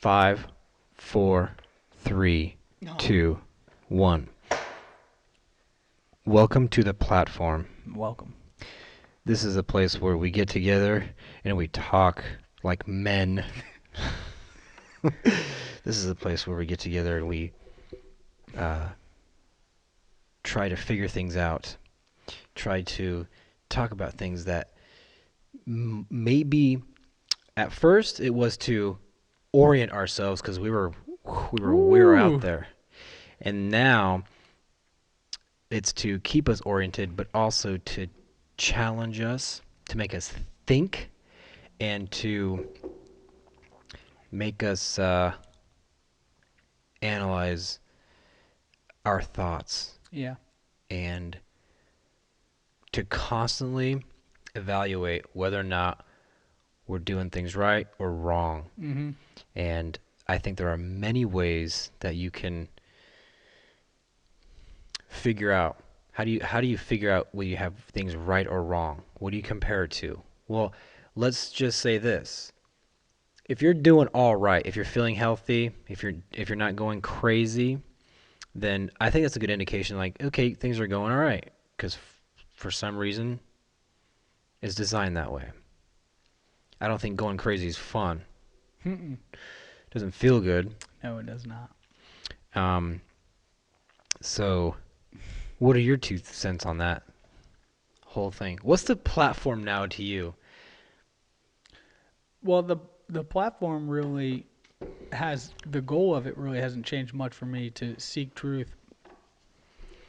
Five, four, three, No. two, one. Welcome to the platform. Welcome. This is a place where we get together and we talk like men. This is a place where we get together and we uh, try to figure things out. Try to talk about things that maybe at first it was to orient ourselves because we were out Ooh. there, and now it's to keep us oriented, but also to challenge us, to make us think, and to make us analyze our thoughts, Yeah. and to constantly evaluate whether or not we're doing things right or wrong. Mm-hmm. And I think there are many ways that you can figure out how do you figure out whether you have things right or wrong? What do you compare it to? Well, let's just say this. If you're doing all right, if you're feeling healthy, if you're not going crazy, then I think that's a good indication like, okay, things are going all right because for some reason it's designed that way. I don't think going crazy is fun. Mm-mm. Doesn't feel good. No, it does not. Um so what are your 2 cents on that whole thing? What's the platform now to you? Well, the platform really has the goal of it really hasn't changed much for me to seek truth,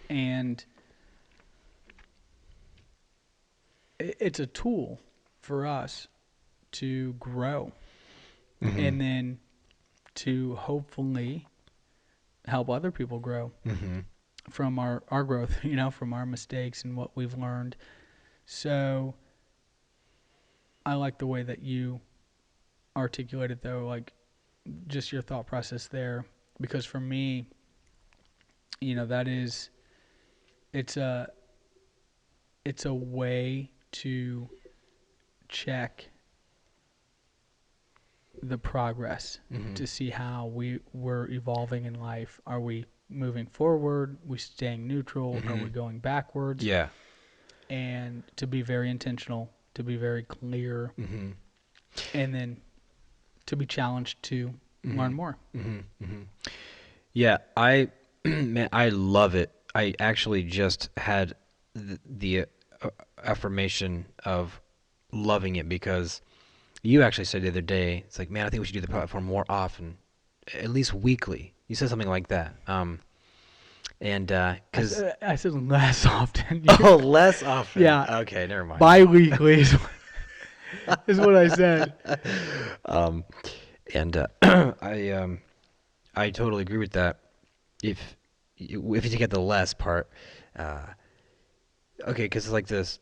and it's a tool for us to grow Mhm. and then to hopefully help other people grow Mhm. from our growth, from our mistakes and what we've learned. So I like the way that you articulate it, though, like just your thought process there, because for me, that is it's a it's a way to check the progress Mhm. to see how we're evolving in life. Are we moving forward? We staying neutral? Are we Mhm. going backwards? Yeah. And to be very intentional, to be very clear, Mhm. and then to be challenged to learn Mhm. more. Mhm. Mhm. Yeah, I man, I love it. I actually just had the affirmation of loving it because you actually said the other day, it's like, man, I think we should do the platform more often, at least weekly. You said something like that. And because I said less often. oh, less often. Yeah, Okay, never mind. bi-weekly is what I said. um, and I totally agree with that. If if you take out the less part, uh, okay, because it's like this.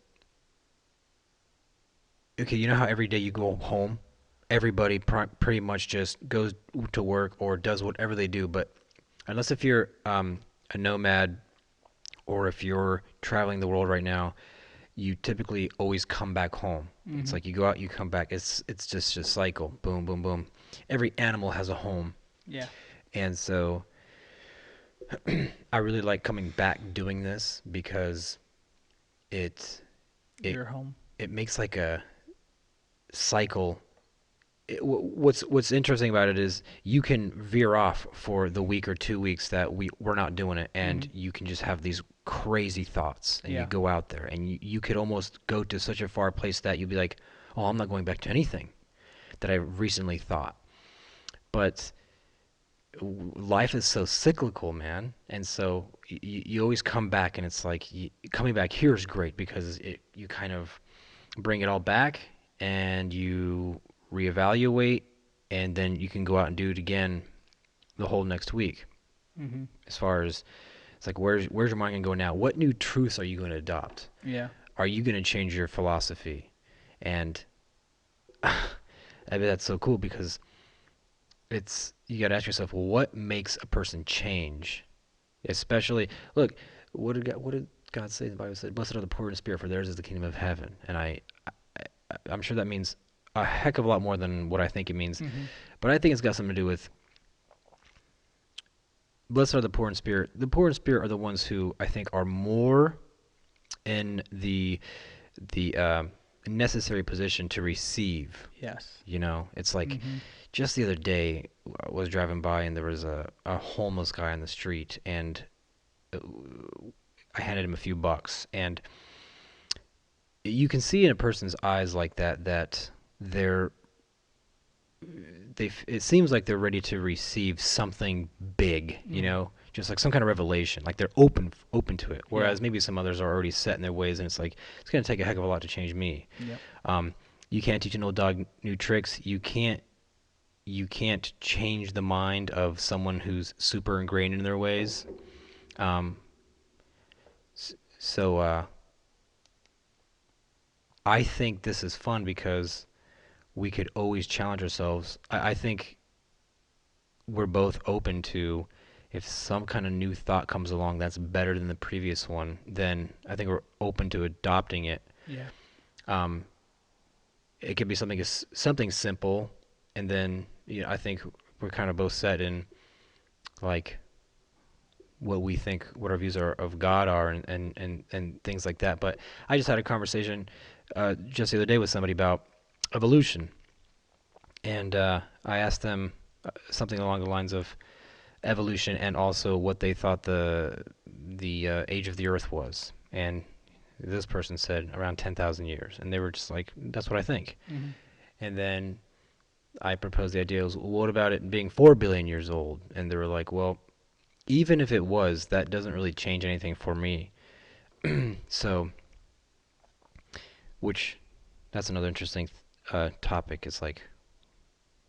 Okay, you know how every day you go home, everybody pretty much just goes to work or does whatever they do, but unless if you're a nomad or if you're traveling the world right now, you typically always come back home. It's Hmm. like you go out, you come back. It's just a cycle. Boom, boom, boom. Every animal has a home, Yeah, and so I really like coming back doing this because it it you're home. it makes like a cycle. What's interesting about it is you can veer off for the week or 2 weeks that we're not doing it, and Hmm. you can just have these crazy thoughts, and you Yeah. go out there, and you could almost go to such a far place that you'd be like, oh, I'm not going back to anything that I recently thought. But life is so cyclical, man, and so you always come back, and it's like coming back here is great because you kind of bring it all back and you reevaluate, and then you can go out and do it again the whole next week. Hmm. As far as it's like, where's your mind gonna go now? What new truths are you gonna adopt? Yeah. Are you gonna change your philosophy? And I bet that's so cool because it's you gotta ask yourself, well, what makes a person change? Especially, look, what did God say? The Bible said, "Blessed are the poor in spirit, for theirs is the kingdom of heaven." And I'm sure that means a heck of a lot more than what I think it means. Hmm. But I think it's got something to do with, blessed are the poor in spirit. The poor in spirit are the ones who I think are more in the necessary position to receive. Yes. You know, it's like Hmm. just the other day I was driving by and there was a homeless guy on the street, and uh, I handed him a few bucks, and you can see in a person's eyes like that that they're it seems like they're ready to receive something big, you Mm. know, just like some kind of revelation, like they're open to it. Yeah. Whereas maybe some others are already set in their ways, and it's like it's gonna take a heck of a lot to change me. Yep. Um, you can't teach an old dog new tricks. You can't change the mind of someone who's super ingrained in their ways. Um, so I think this is fun because we could always challenge ourselves. I think we're both open to, if some kind of new thought comes along that's better than the previous one, then I think we're open to adopting it. Yeah. Um, it could be something simple, and then I think we're kind of both set in like what our views are of God are, and things like that. But I just had a conversation just the other day with somebody about evolution, and I asked them something along the lines of evolution, and also what they thought the age of the Earth was. And this person said around 10,000 years, and they were just like, "That's what I think." Hmm. And then I proposed the idea was, well, what about it being 4 billion years old? And they were like, "Well, even if it was, that doesn't really change anything for me." So, which that's another interesting topic. It's like,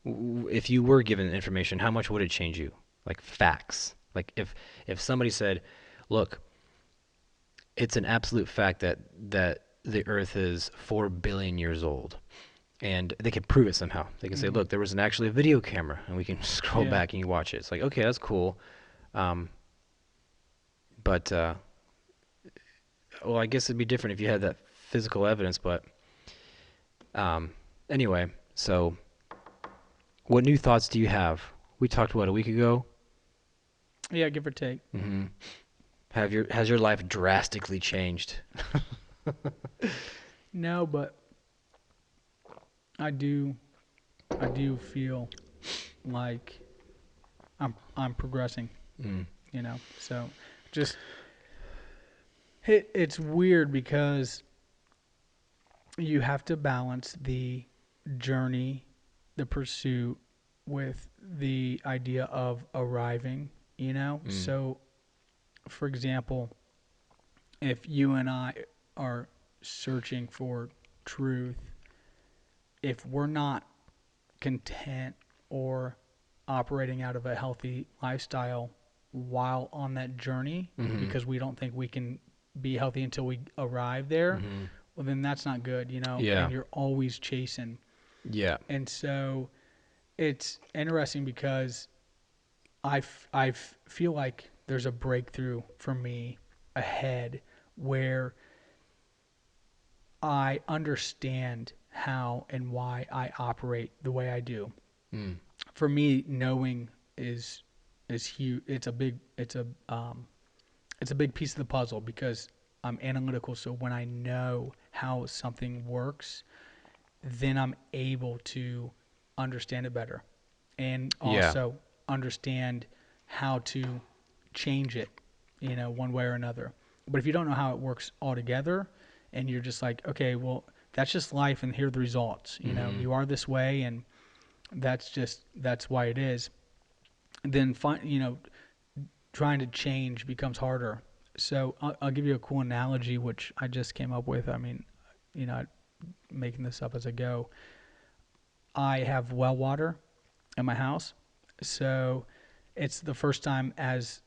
if you were given information, how much would it change you? Like facts. Like if somebody said, "Look, it's an absolute fact that the Earth is 4 billion years old," and they could prove it somehow. They can say, Hmm. "Look, there was actually a video camera, and we can scroll Yeah. back and you watch it." It's like, okay, that's cool. Um, but well, I guess it'd be different if you had that physical evidence. But um, anyway, so what new thoughts do you have? We talked a week ago. Yeah. Give or take. Hmm. Has your life drastically changed? No, but I do. I do feel like I'm progressing. Mm. You know. So, just it's weird because you have to balance the journey, the pursuit, with the idea of arriving. You know. Mm. So, for example, if you and I are searching for truth, if we're not content or operating out of a healthy lifestyle while on that journey, Hmm. because we don't think we can be healthy until we arrive there, Hmm. well, then that's not good, you know, Yeah. and you're always chasing. Yeah. And so it's interesting because I feel like there's a breakthrough for me ahead where I understand how and why I operate the way I do. Mm. For me, knowing is huge. It's a big piece of the puzzle because I'm analytical. So when I know how something works, then I'm able to understand it better, and Yeah. also understand how to change it, you know, one way or another. But if you don't know how it works altogether, and you're just like, okay, well, that's just life, and here are the results. You know, Hmm. you are this way, and that's why it is. Then trying to change becomes harder. So I'll give you a cool analogy, which I just came up with. I mean, you know, making this up as I go. I have well water in my house, so it's the first time as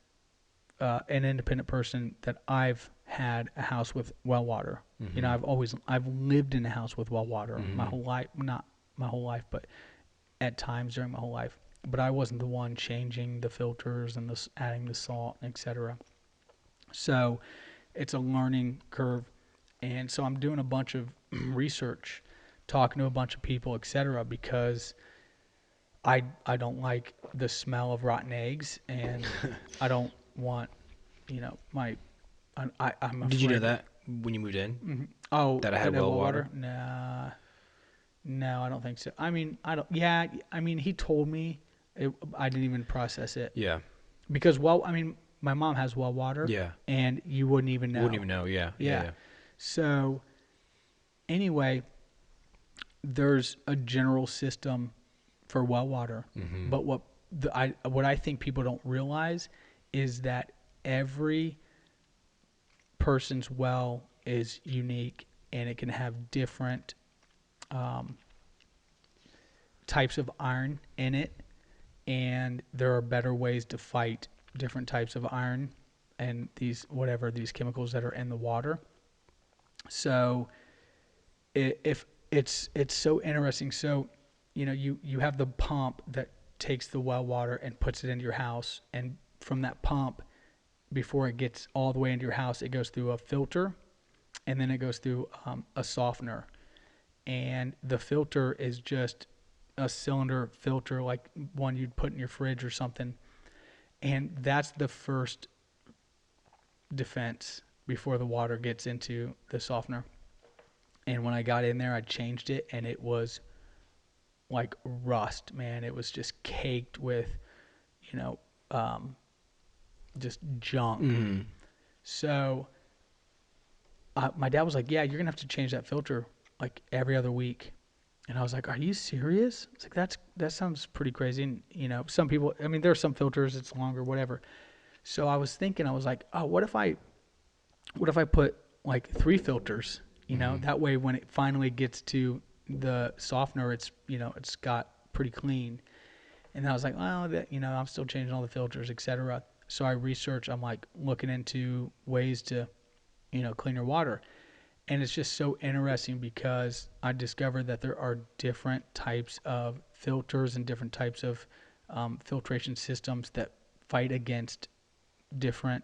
an independent person that I've had a house with well water. You know, Hmm. I've lived in a house with well water my Hmm. whole life, not my whole life, but at times during my whole life. But I wasn't the one changing the filters and adding the salt, etc. So it's a learning curve, and so I'm doing a bunch of research, talking to a bunch of people, etc. Because I don't like the smell of rotten eggs, and I don't want, I'm Did you know afraid. that when you moved in Oh, that I that had I have well well water? water? Nah, no, I don't think so. I mean, I don't. Yeah, I mean, he told me. I didn't even process it Yeah. because I mean, my mom has well water, Yeah. and you wouldn't even You wouldn't know. even know. Yeah. Yeah. Yeah. Yeah. So anyway, there's a general system for well water, Mm-hmm. but what I think people don't realize is that every person's well is unique, and it can have different um, types of iron in it, and there are better ways to fight different types of iron and these chemicals that are in the water. So if it's so interesting. So you have the pump that takes the well water and puts it into your house, and from that pump, before it gets all the way into your house, it goes through a filter, and then it goes through a softener. And the filter is just a cylinder filter like one you'd put in your fridge or something, and that's the first defense before the water gets into the softener. And when I got in there, I changed it, and it was like rust, man. It was just caked with, you know, um, just junk. Mm-hmm. So my dad was like, "Yeah, you're gonna have to change that filter like every other week." And I was like, "Are you serious?" It's like that sounds pretty crazy. And some people, I mean, there are some filters it's longer, whatever. So I was thinking, I was like, "Oh, what if I put like 3 filters? Mm-hmm. That way when it finally gets to the softener, it's got pretty clean." And I was like, "Well, I'm still changing all the filters, etc." So I researched. I'm like looking into ways to, clean your water. And it's just so interesting because I discovered that there are different types of filters and different types of filtration systems that fight against different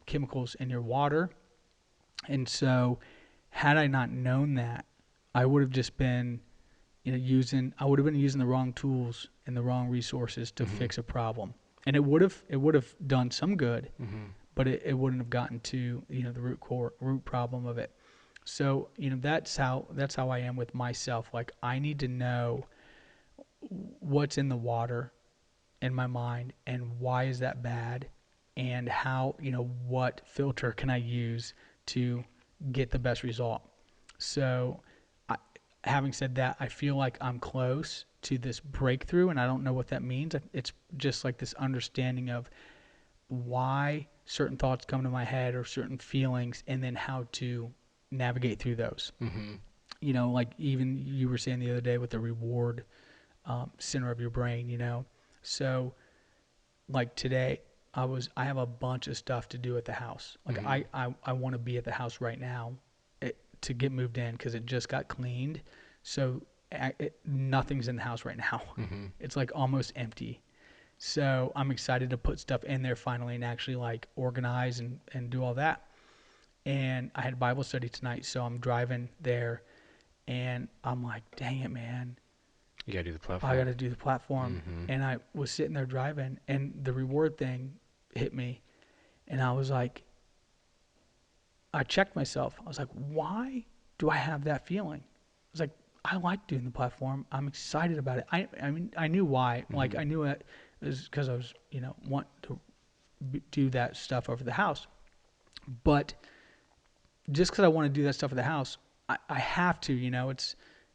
chemicals in your water. And so, had I not known that, I would have just been, I would have been using the wrong tools and the wrong resources to Mm-hmm. fix a problem. And it would have done some good, Mm-hmm. but it wouldn't have gotten to the root problem of it. So that's how I am with myself. Like, I need to know what's in the water in my mind, and why is that bad, and how what filter can I use to get the best result. So, I, having said that, I feel like I'm close to this breakthrough, and I don't know what that means. It's just like this understanding of why certain thoughts come to my head or certain feelings, and then how to navigate through those. Mm-hmm. Like even you were saying the other day with the reward center of your brain. So like today, I have a bunch of stuff to do at the house. Like Mm-hmm. I want to be at the house right now, to get moved in because it just got cleaned. So nothing's in the house right now. Mm-hmm. It's like almost empty. So I'm excited to put stuff in there finally and actually like organize and do all that. And I had Bible study tonight, so I'm driving there, and I'm like, dang it, man, You gotta do the I got platform. to do the platform. Mm-hmm. And I was sitting there driving, and the reward thing hit me, and I was like, I checked myself. I was like, why do I have that feeling? I was like, I like doing the platform. I'm excited about it. I mean, I knew why. Like, Mm-hmm. I knew it was because I was, want to do that stuff over the house. But just because I want to do that stuff at the house, I have to.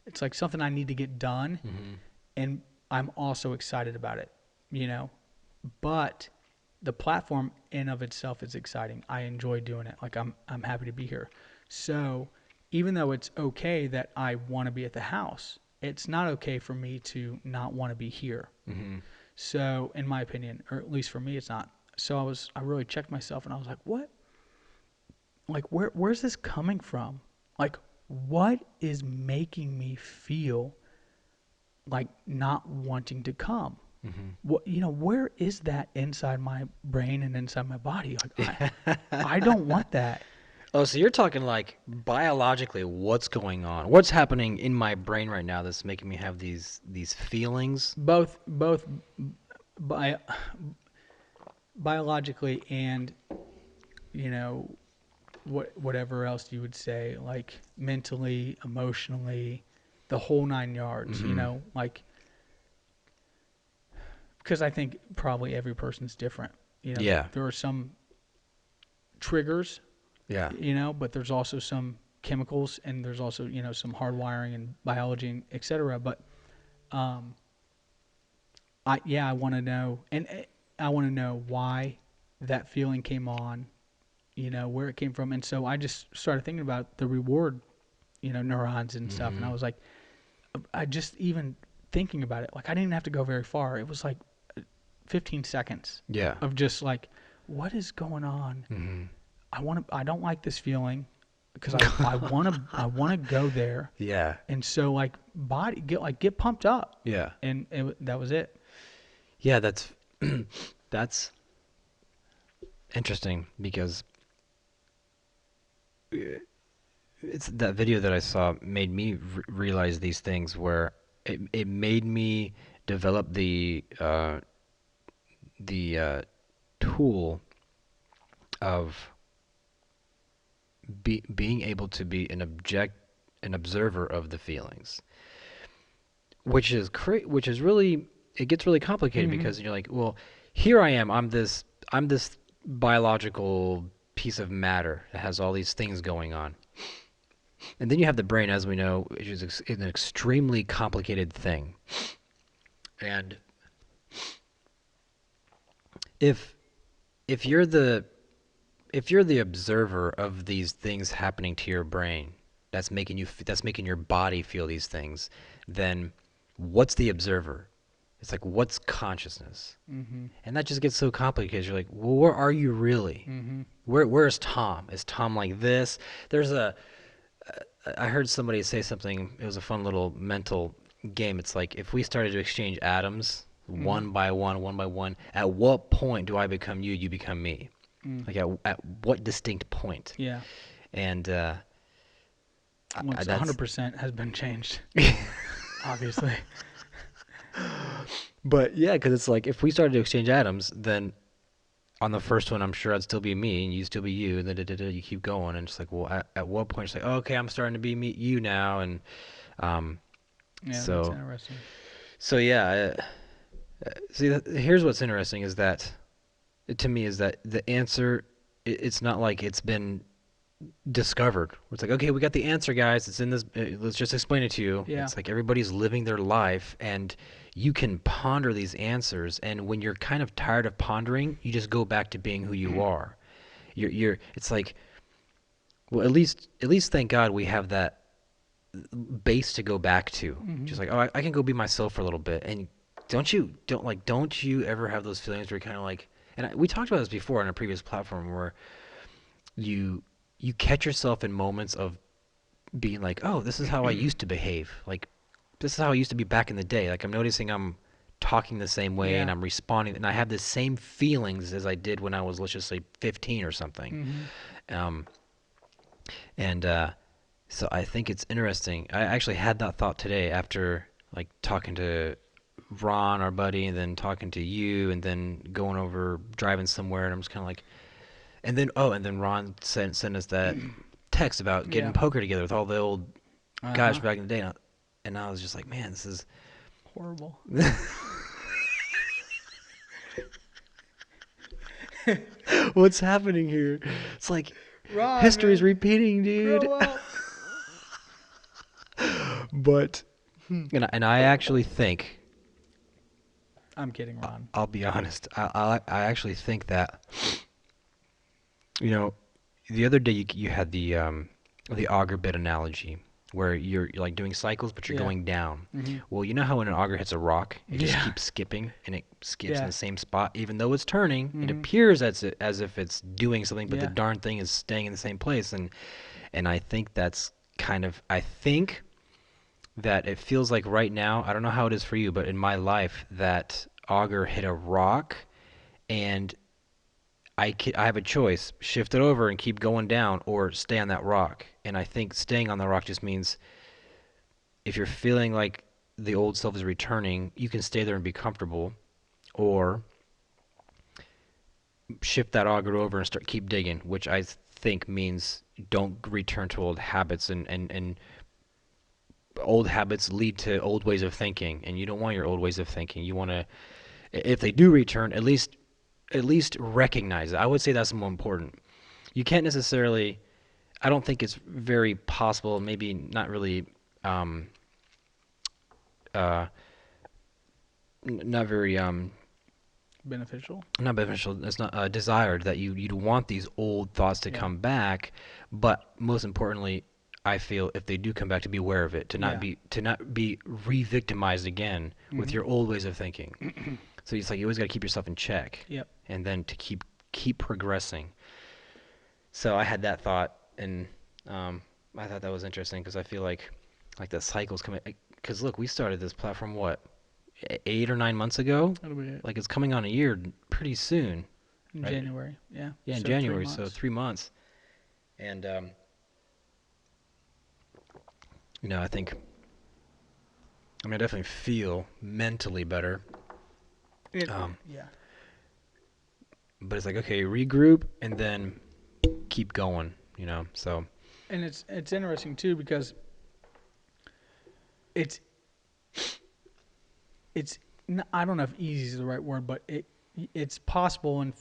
It's like something I need to get done, Mm-hmm. and I'm also excited about it. You know, but the platform in of itself is exciting. I enjoy doing it. Like I'm happy to be here. So even though it's okay that I want to be at the house, it's not okay for me to not want to be here. Mm-hmm. So in my opinion, or at least for me, it's not. So I really checked myself, and I was like, what? Like where's this coming from? Like, what is making me feel like not wanting to come? What, where is that inside my brain and inside my body? Like, I don't want that. Oh, so you're talking like biologically, what's going on? What's happening in my brain right now that's making me have these feelings? Both bi- biologically and, you know, whatever else you would say, like mentally, emotionally, the whole nine yards, you Mm-hmm. know, like, because I think probably every person's different. You know, Yeah. there are some triggers, Yeah. you know, but there's also some chemicals and there's also, you know, some hardwiring and biology, and et cetera. But um, I want to know, and I want to know why that feeling came on, you know, where it came from. And so I just started thinking about the reward, you know, neurons and stuff. And Mm-hmm. I was like, I just even thinking about it, like I didn't even have to go very far. It was like 15 seconds Yeah. of just like, what is going on? Mm-hmm. I don't like this feeling because I want to go there. Yeah. And so like get pumped up. Yeah. And that was it. Yeah, that's that's interesting because it's that video that I saw made me realize these things where it made me develop the tool of being able to be an observer of the feelings, which is really, it gets really complicated Hmm. because you're like, well, here I am, I'm this biological piece of matter that has all these things going on. And then you have the brain, as we know, which is an extremely complicated thing. And if if you're the if you're the observer of these things happening to your brain, that's making your body feel these things, then what's the observer? It's like, what's consciousness? Hmm. And that just gets so complicated because you're like, well, where are you really? Hmm. Where's Tom? Is Tom like this? There's a I heard somebody say something. It was a fun little mental game. It's like, if we started to exchange atoms Hmm. one by one, at what point do I become you? You become me? Mm. Like at what distinct point? Yeah. And Once that's 100% has been changed, obviously. but yeah, because it's like, if we started to exchange atoms, then on the first one, I'm sure I'd still be me, and you'd still be you, and then you keep going, and it's like, well, at what point it's like, oh, okay, I'm starting to be me, you now, and um, Yeah, that's so interesting. so yeah. See, here's what's interesting is that, to me, is that the answer, it's not like it's been discovered. It's like, okay, we got the answer, guys. It's in this. Let's just explain it to you. Yeah. It's like everybody's living their life, and you can ponder these answers. And when you're kind of tired of pondering, you just go back to being who you are. You're. It's like, well, at least, thank God we have that base to go back to. Hmm. Just like, oh, I can go be myself for a little bit. And don't you ever have those feelings where you're kind of like, and we talked about this before on a previous platform, where you you catch yourself in moments of being like, oh, this is how I used to behave. Like, this is how I used to be back in the day. Like, I'm noticing I'm talking the same way and Yeah. I'm responding, and I have the same feelings as I did when I was, let's just say, 15 or something. Hmm. Um, and so I think it's interesting. I actually had that thought today after, like, talking to Ron, our buddy, and then talking to you, and then going over driving somewhere, and I'm just kind of like, and then Ron sent us that text about getting Yeah. poker together with all the old guys Uh-huh. from back in the day, and I was just like, man, this is Horrible. what's happening here. It's like Ron, history's man, repeating, dude. grow up. But and I actually think, I'm kidding, Ron. I'll be honest, I actually think that, you know, the other day you had the auger bit analogy, where you're like doing cycles, but you're Yeah. going down. Hmm. Well, you know how when an auger hits a rock, it just Yeah. keeps skipping, and it skips in Yeah. the same spot, even though it's turning. It Hmm. appears as if it's doing something, but the Yeah. darn thing is staying in the same place. And I think that's kind of, I think that it feels like right now, I don't know how it is for you, but in my life, that auger hit a rock, and I have a choice: shift it over and keep going down, or stay on that rock. And I think staying on the rock just means if you're feeling like the old self is returning, you can stay there and be comfortable, or shift that auger over and start keep digging, which I think means don't return to old habits, and old habits lead to old ways of thinking, and you don't want your old ways of thinking. You want to, if they do return, at least recognize it. I would say that's more important. You can't necessarily, I don't think it's very possible, maybe not really, um, uh, not very, Beneficial. not beneficial. It's not desired that you'd want these old thoughts to Yeah. come back, but most importantly, I feel if they do come back, to be aware of it, Yeah. to not be re-victimized again with your old ways of thinking. So it's like you always got to keep yourself in check, Yep. and then to keep progressing. So I had that thought, and I thought that was interesting because I feel like the cycle's coming. Because look, we started this platform what 8 or 9 months ago. That'll be it. Like it's coming on a year pretty soon. In Right. January. Yeah. Yeah, in So January, 3 so months. 3 months. And I think I definitely feel mentally better. Um, Yeah. but it's like okay, regroup and then keep going. So And it's interesting too because it's I don't know if easy is the right word, but it's possible, and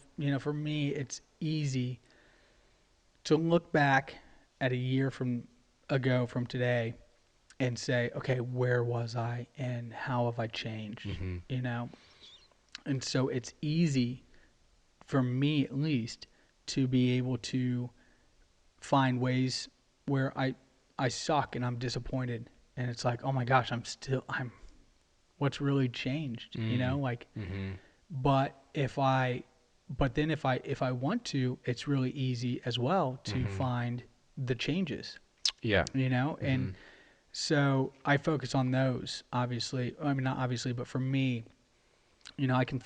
for me it's easy to look back at a year from today and say, okay, where was I and how have I changed? mhm. And so it's easy for me at least to be able to find ways where I suck and I'm disappointed, and it's like, oh my gosh, I'm what's really changed, like. Mhm. But then if I want to, it's really easy as well to Mhm. find the changes, Yeah. and Mhm. so I focus on those. Obviously, I mean not obviously, but for me,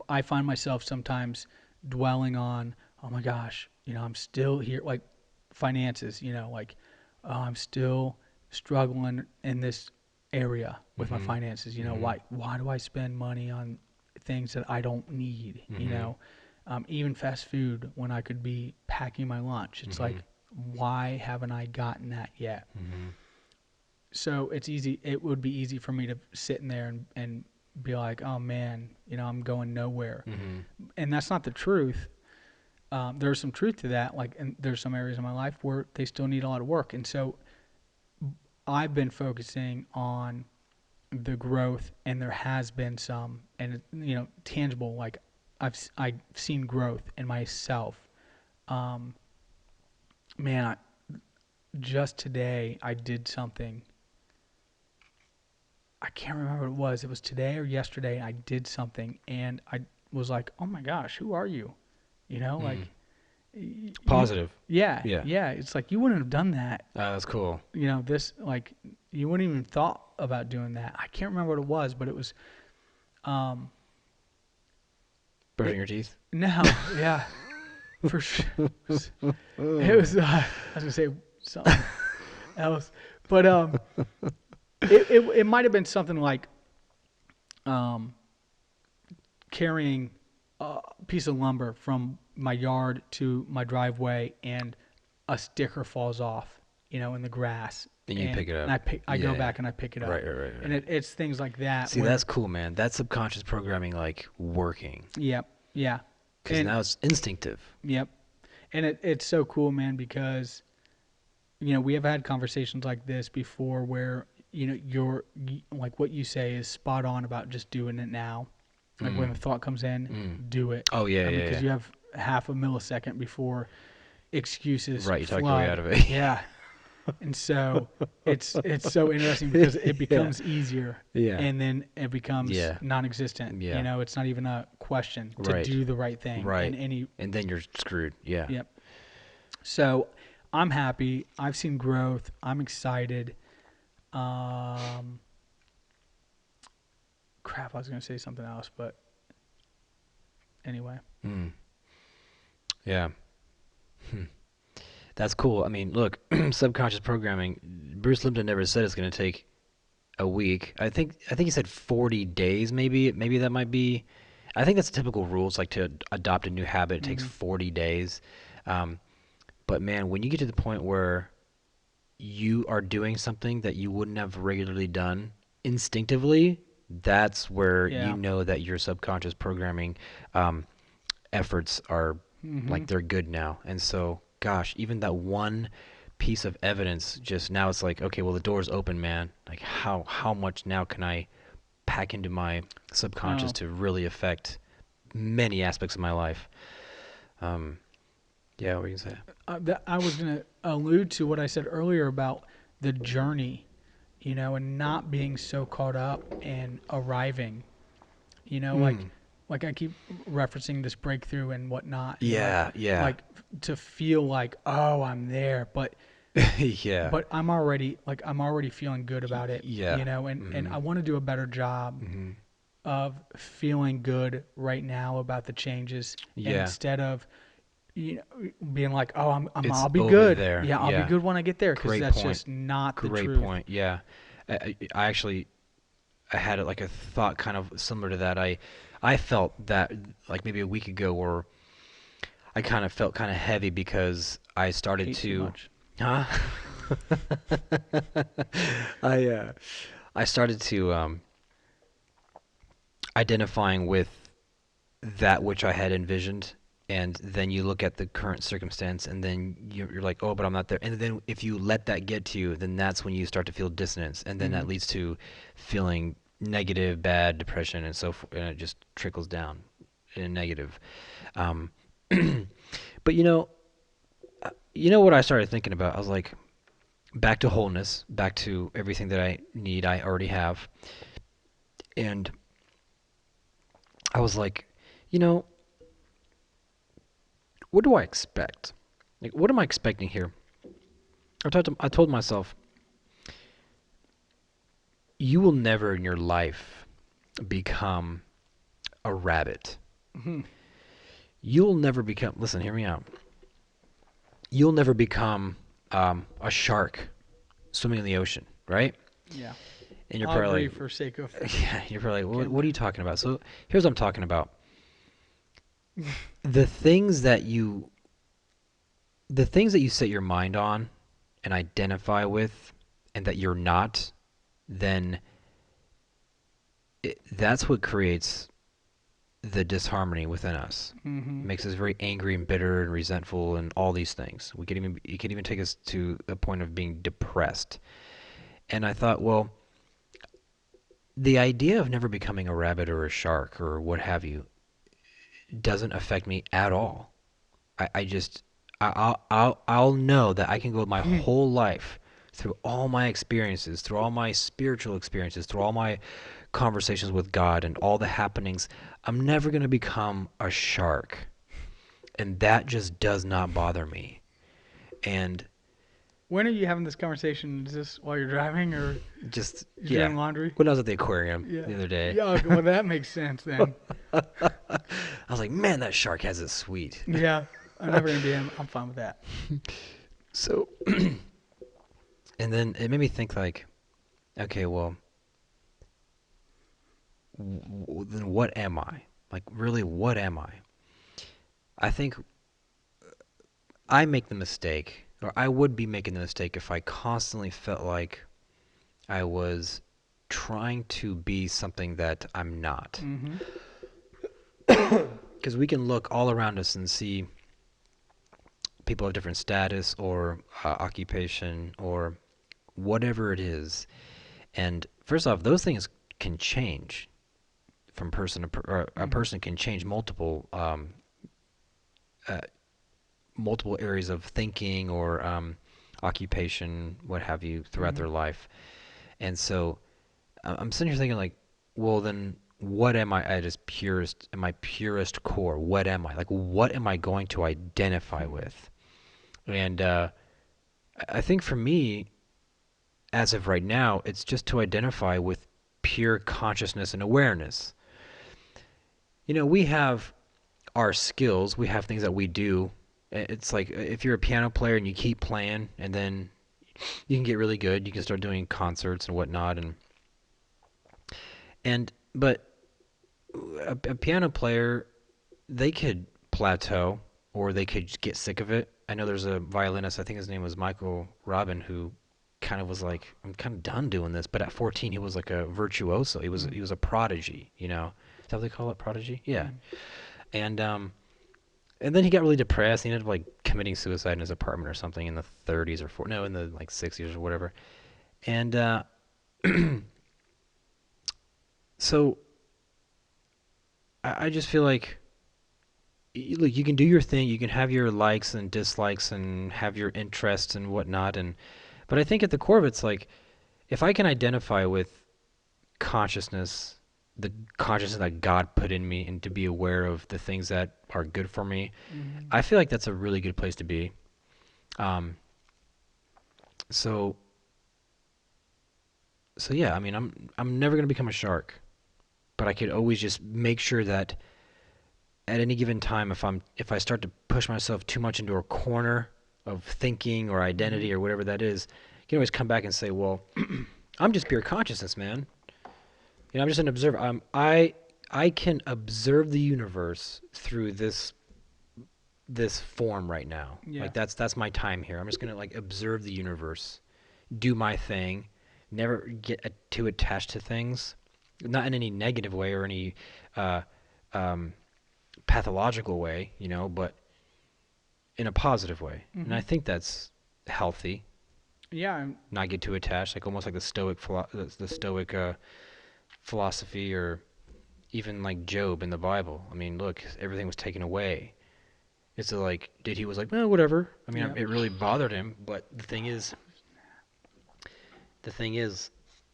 I find myself sometimes dwelling on, oh my gosh, I'm still here, like finances, like, oh, I'm still struggling in this area with my Mhm. finances. Mhm. Why do I spend money on things that I don't need? Mhm. Even fast food when I could be packing my lunch. It's like, Mhm. why haven't I gotten that yet? Mhm. So it's easy. It would be easy for me to sit in there and be like, oh man, I'm going nowhere. Mhm. And that's not the truth. There's some truth to that. Like, and there's some areas in my life where they still need a lot of work. And so I've been focusing on the growth, and there has been some, and tangible. Like I've seen growth in myself. Um, man, just today I did something. I can't remember what it was. It was today or yesterday. I did something, and I was like, "Oh my gosh, who are you?" Mhm. Like you. Positive. Yeah, Yeah. yeah. It's like you wouldn't have done that. That's cool. This, like, you wouldn't even thought about doing that. I can't remember what it was, but it was. Um, Brushing it your teeth. no, yeah, for sure. It was. I was gonna say something else, but it might have been something like um carrying a piece of lumber from my yard to my driveway, and a sticker falls off, in the grass, Then you and pick it up. I go Yeah. back and I pick it up, Right. Right. Right. and Right. it's things like that See, where, that's cool, man. That's subconscious programming, like working, yep, yeah, because and now it's instinctive. yep, and it's so cool, man, because we have had conversations like this before where like what you say is spot on about just doing it now. Like when Mm. the thought comes in, Mm. do it. Oh yeah. Yeah. Because Yeah. you have half a millisecond before excuses Right. You talk your way out flood. of it. Yeah. And so it's so interesting because it Yeah. becomes easier, Yeah. and then it becomes Yeah. non-existent. Yeah. It's not even a question to Right. do the right thing in Right. any. And then you're screwed. Yeah. Yep. So I'm happy. I've seen growth. I'm excited. Um, crap, I was gonna say something else, but anyway. Mm. Yeah. Hmm. That's cool. I mean, look, subconscious programming. Bruce Lipton never said it's going to take a week. I think he said 40 days. Maybe that might be. I think that's a typical rule. It's like to adopt a new habit, it takes Hmm. 40 days. Um, but man, when you get to the point where you are doing something that you wouldn't have regularly done instinctively, that's where you Yeah. know that your subconscious programming um, efforts are Hmm. like they're good now. And so, gosh, even that one piece of evidence, just now it's like, okay, well the door's open, man. Like how much now can I pack into my subconscious Oh, to really affect many aspects of my life? Um, yeah, what were you gonna say? I was going to allude to what I said earlier about the journey, and not being so caught up in arriving. Mm. Like I keep referencing this breakthrough and whatnot, and Yeah, yeah, like to feel like, oh, I'm there, yeah, but I'm already feeling good about it, yeah. and Hmm. I want to do a better job Hmm. of feeling good right now about the changes, and Yeah, instead of being like, oh, it's I'll be over good, there. yeah, I'll be Yeah, good when I get there, because great that's point. just not the Great truth. point. Yeah, I actually I had like a thought kind of similar to that. I felt that like maybe a week ago, where I kind of felt kind of heavy because I started Ate too to, much. huh? I I started to identifying with that which I had envisioned, and then you look at the current circumstance, and then you're like, oh, but I'm not there. And then if you let that get to you, then that's when you start to feel dissonance, and then Hmm. that leads to feeling negative, bad, depression, and so forth, and it just trickles down in a negative. Um, but you know what I started thinking about? I was like, back to wholeness, back to everything that I need, I already have, and I was like, you know, what do I expect? Like, what am I expecting here? I told myself, you will never in your life become a rabbit. Hmm. You'll never become, listen, hear me out. You'll never become a shark swimming in the ocean, right? Yeah, And you're I'll probably agree for sake of like, yeah, you're probably like, getting what are there. you talking about? So here's what I'm talking about. The things that you, the things that you set your mind on and identify with, and that you're not, then that's what creates the disharmony within us. Hmm. It makes us very angry and bitter and resentful and all these things. We could even it could even take us to a point of being depressed. And I thought, well, the idea of never becoming a rabbit or a shark or what have you doesn't affect me at all. I just I'll know that I can go my whole life through all my experiences, through all my spiritual experiences, through all my conversations with God and all the happenings. I'm never going to become a shark, and that just does not bother me. And When are you having this conversation? Is this while you're driving or just you're yeah, doing laundry? when I was at the aquarium Yeah. the other day, Yeah. Okay, well, that makes sense then. I was like, man, that shark has it sweet. Yeah. I'm never gonna be him. I'm fine with that. So, and then it made me think like, okay, well, then what am I? Like, really, what am I? I think I make the mistake, or I would be making the mistake if I constantly felt like I was trying to be something that I'm not. Hmm. Because we can look all around us and see people of different status or occupation or whatever it is. And first off, those things can change from person to or a Hmm. person can change uh, multiple areas of thinking or occupation, what have you, throughout Hmm. their life. And so I'm sitting here thinking like, well, then what am I at its purest, at my purest core? What am I? Like, what am I going to identify with? And I think for me, as of right now, it's just to identify with pure consciousness and awareness. We have our skills. We have things that we do. It's like if you're a piano player and you keep playing, and then you can get really good. You can start doing concerts and whatnot, but a piano player, they could plateau or they could get sick of it. I know there's a violinist, I think his name was Michael Robin, who kind of was like, I'm kind of done doing this. But at 14, he was like a virtuoso. He was a prodigy. You know, is that what they call it, prodigy? Yeah. And and then he got really depressed. He ended up like committing suicide in his apartment or something in the 30s or in the like 60s or whatever. And so I just feel like look, you can do your thing. You can have your likes and dislikes and have your interests and whatnot. But I think at the core of it's like, if I can identify with consciousness, the consciousness that God put in me, and to be aware of the things that are good for me, I feel like that's a really good place to be. Um, so so yeah, I mean, I'm never gonna become a shark, but I could always just make sure that at any given time, if I start to push myself too much into a corner of thinking or identity or whatever that is, you can always come back and say, well, I'm just pure consciousness, man. You know, I'm just an observer. I can observe the universe through this form right now. Yeah. Like that's my time here. I'm just gonna like observe the universe, do my thing, never get too attached to things, not in any negative way or any uh, um, pathological way, you know, but in a positive way. And I think that's healthy. Yeah. Not get too attached, like almost like the Stoic philosophy, or even like Job in the Bible. I mean, look, everything was taken away. It's like, he was like, well, whatever. I mean, Yeah. it really bothered him. But the thing is,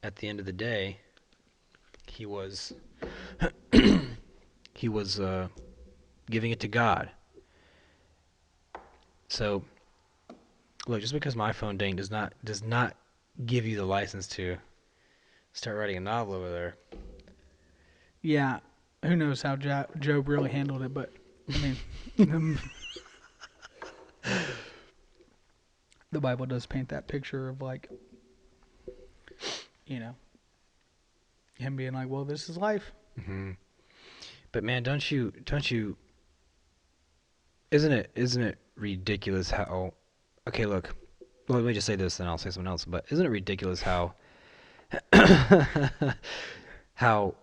at the end of the day, he was he was giving it to God. So, look, just because my phone ding does not give you the license to start writing a novel over there. Yeah. Who knows how Job really handled it, but I mean, the Bible does paint that picture of like, you know, him being like, well, this is life. Hmm. But man, don't you? Isn't it ridiculous how? Okay, look. Well, let me just say this, then I'll say something else. But isn't it ridiculous how how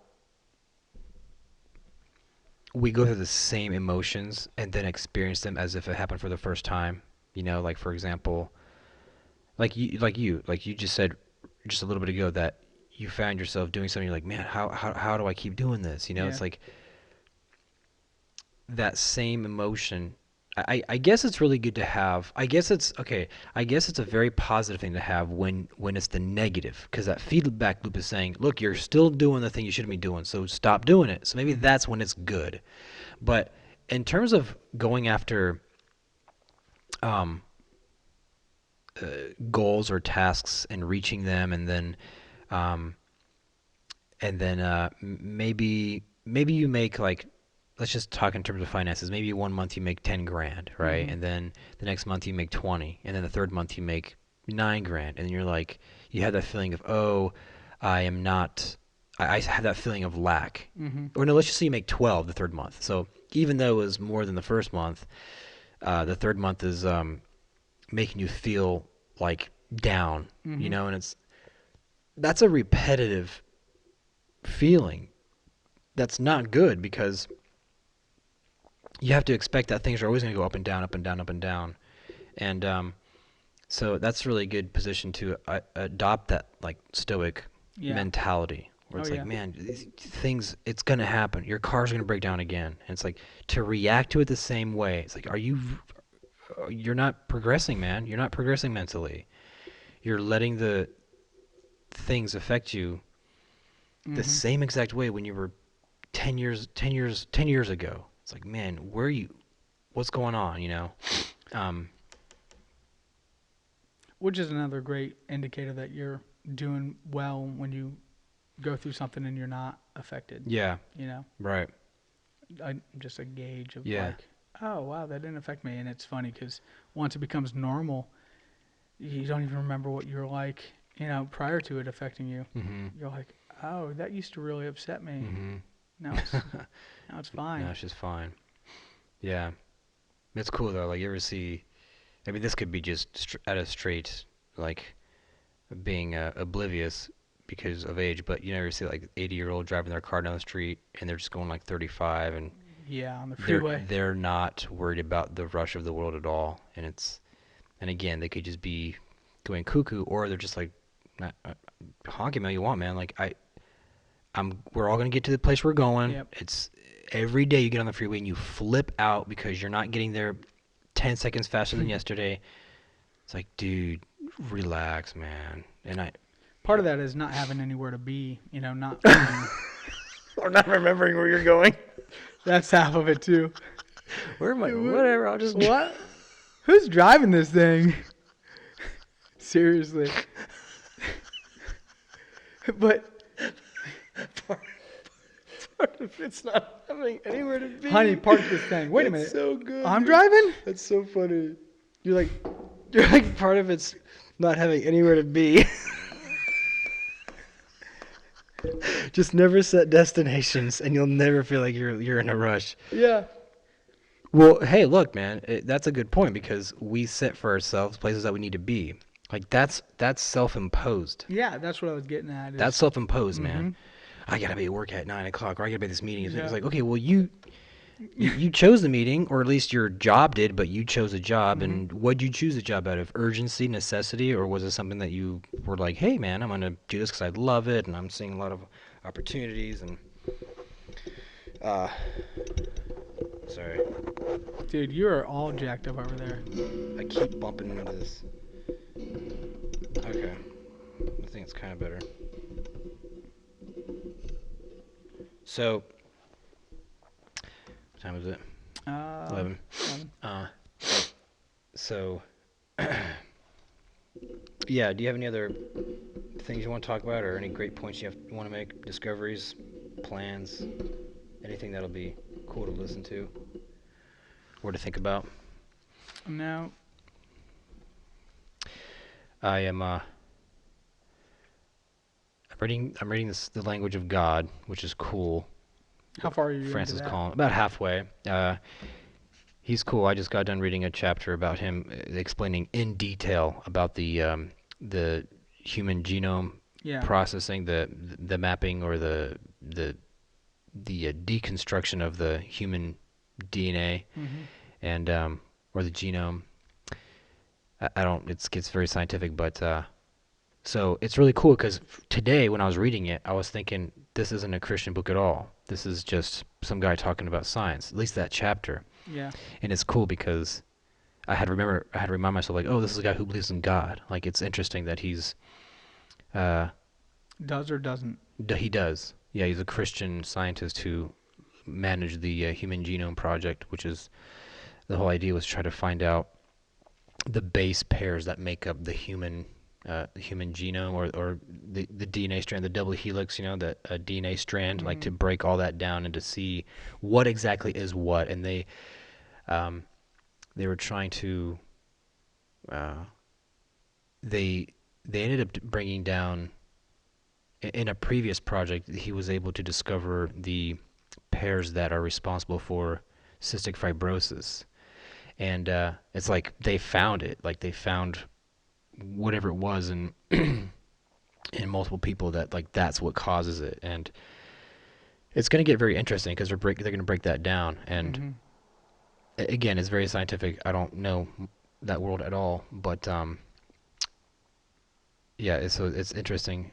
we go through the same emotions and then experience them as if it happened for the first time? You know, like for example, like you just said just a little bit ago that you found yourself doing something. You're like, man, how do I keep doing this? You know, Yeah. it's like that same emotion. I guess it's really good to have. I guess it's okay. I guess it's a very positive thing to have when it's the negative, because that feedback loop is saying, look, you're still doing the thing you shouldn't be doing, so stop doing it. So maybe that's when it's good. But in terms of going after um, goals or tasks and reaching them, um, and then maybe you make like, let's just talk in terms of finances. Maybe one month you make 10 grand, right? And then the next month you make 20, and then the third month you make 9 grand, and you're like, you have that feeling of, oh, I am not. I have that feeling of lack. Or no, let's just say you make 12 the third month. So even though it was more than the first month, the third month is making you feel like down, you know, and that's a repetitive feeling. That's not good, because you have to expect that things are always going to go up and down, up and down, up and down. And so that's a really good position to adopt, that like stoic Yeah. mentality, where Oh, it's yeah. like, man, these things, it's going to happen. Your car's going to break down again. And it's like to react to it the same way. It's like, you're not progressing, man. You're not progressing mentally. You're letting the things affect you the same exact way when you were 10 years ago. It's like, man, what's going on, you know? Um, Which is another great indicator that you're doing well when you go through something and you're not affected. yeah, You know, right. just a gauge of Yeah. like, oh wow, that didn't affect me. And it's funny because once it becomes normal, you don't even remember what you were like, prior to it affecting you. Mm-hmm. You're like, oh, that used to really upset me. Mm-hmm. Now it's now it's No, fine. it's just fine. Yeah. It's cool though. Like you ever see? I mean, this could be just at a straight like being oblivious because of age, but you never see like 80-year-old driving their car down the street and they're just going like 35 and Yeah, on the they're freeway. they're not worried about the rush of the world at all. And again, they could just be going cuckoo, or they're just like, honking all you want, man. Like we're all gonna get to the place we're going. Yep. It's every day you get on the freeway and you flip out because you're not getting there 10 seconds faster than yesterday. It's like, dude, relax, man. And Part of that is not having anywhere to be. Not. or not remembering where you're going. That's half of it too. Where am I? Whatever. I'll just. What? Who's driving this thing? Seriously. But Part of it's not having anywhere to be. honey, park this thing. Wait a minute. That's so good. I'm dude. driving? That's so funny. You're like part of it's not having anywhere to be. Just never set destinations, and you'll never feel like you're in a rush. Yeah. Well, hey, look, man, that's a good point because we set for ourselves places that we need to be. Like that's self-imposed. Yeah, that's what I was getting at. That's self-imposed, man. Mhm. I gotta be at work at 9 o'clock, or I gotta be at this meeting. Yeah. It's like, okay, well, you chose the meeting, or at least your job did, but you chose a job. And what'd you choose the job out of? Urgency, necessity, or was it something that you were like, hey, man, I'm gonna do this because I love it, and I'm seeing a lot of opportunities, and sorry, Dude, you are all jacked up over there. I keep bumping into this. Okay, I think it's kind of better. So, what time is it? 11. 11. So, yeah, do you have any other things you want to talk about or any great points you want to make? Discoveries, plans, anything that'll be cool to listen to or to think about? No. I am, I'm reading The Language of God, which is cool. How far are you Francis into that? Collins, about halfway. He's cool. I just got done reading a chapter about him explaining in detail about the human genome Yeah. processing, the mapping or the deconstruction of the human DNA Mm-hmm. and or the genome. I don't. It gets very scientific, but so it's really cool because today when I was reading it, I was thinking this isn't a Christian book at all. This is just some guy talking about science. At least that chapter. Yeah. And it's cool because I had to remind myself like, oh, this is a guy who believes in God. Like it's interesting that he's Does or doesn't? he does. Yeah, he's a Christian scientist who managed the Human Genome Project, which is the whole idea was try to find out the base pairs that make up the human genome or the DNA strand, the double helix, that DNA strand, like to break all that down and to see what exactly is what. And they were trying to they ended up bringing down in a previous project. He was able to discover the pairs that are responsible for cystic fibrosis, and it's like they found it, like they found whatever it was in in multiple people that like that's what causes it. And it's going to get very interesting because they're going to break that down. And again, it's very scientific. I don't know that world at all, but yeah, it's interesting.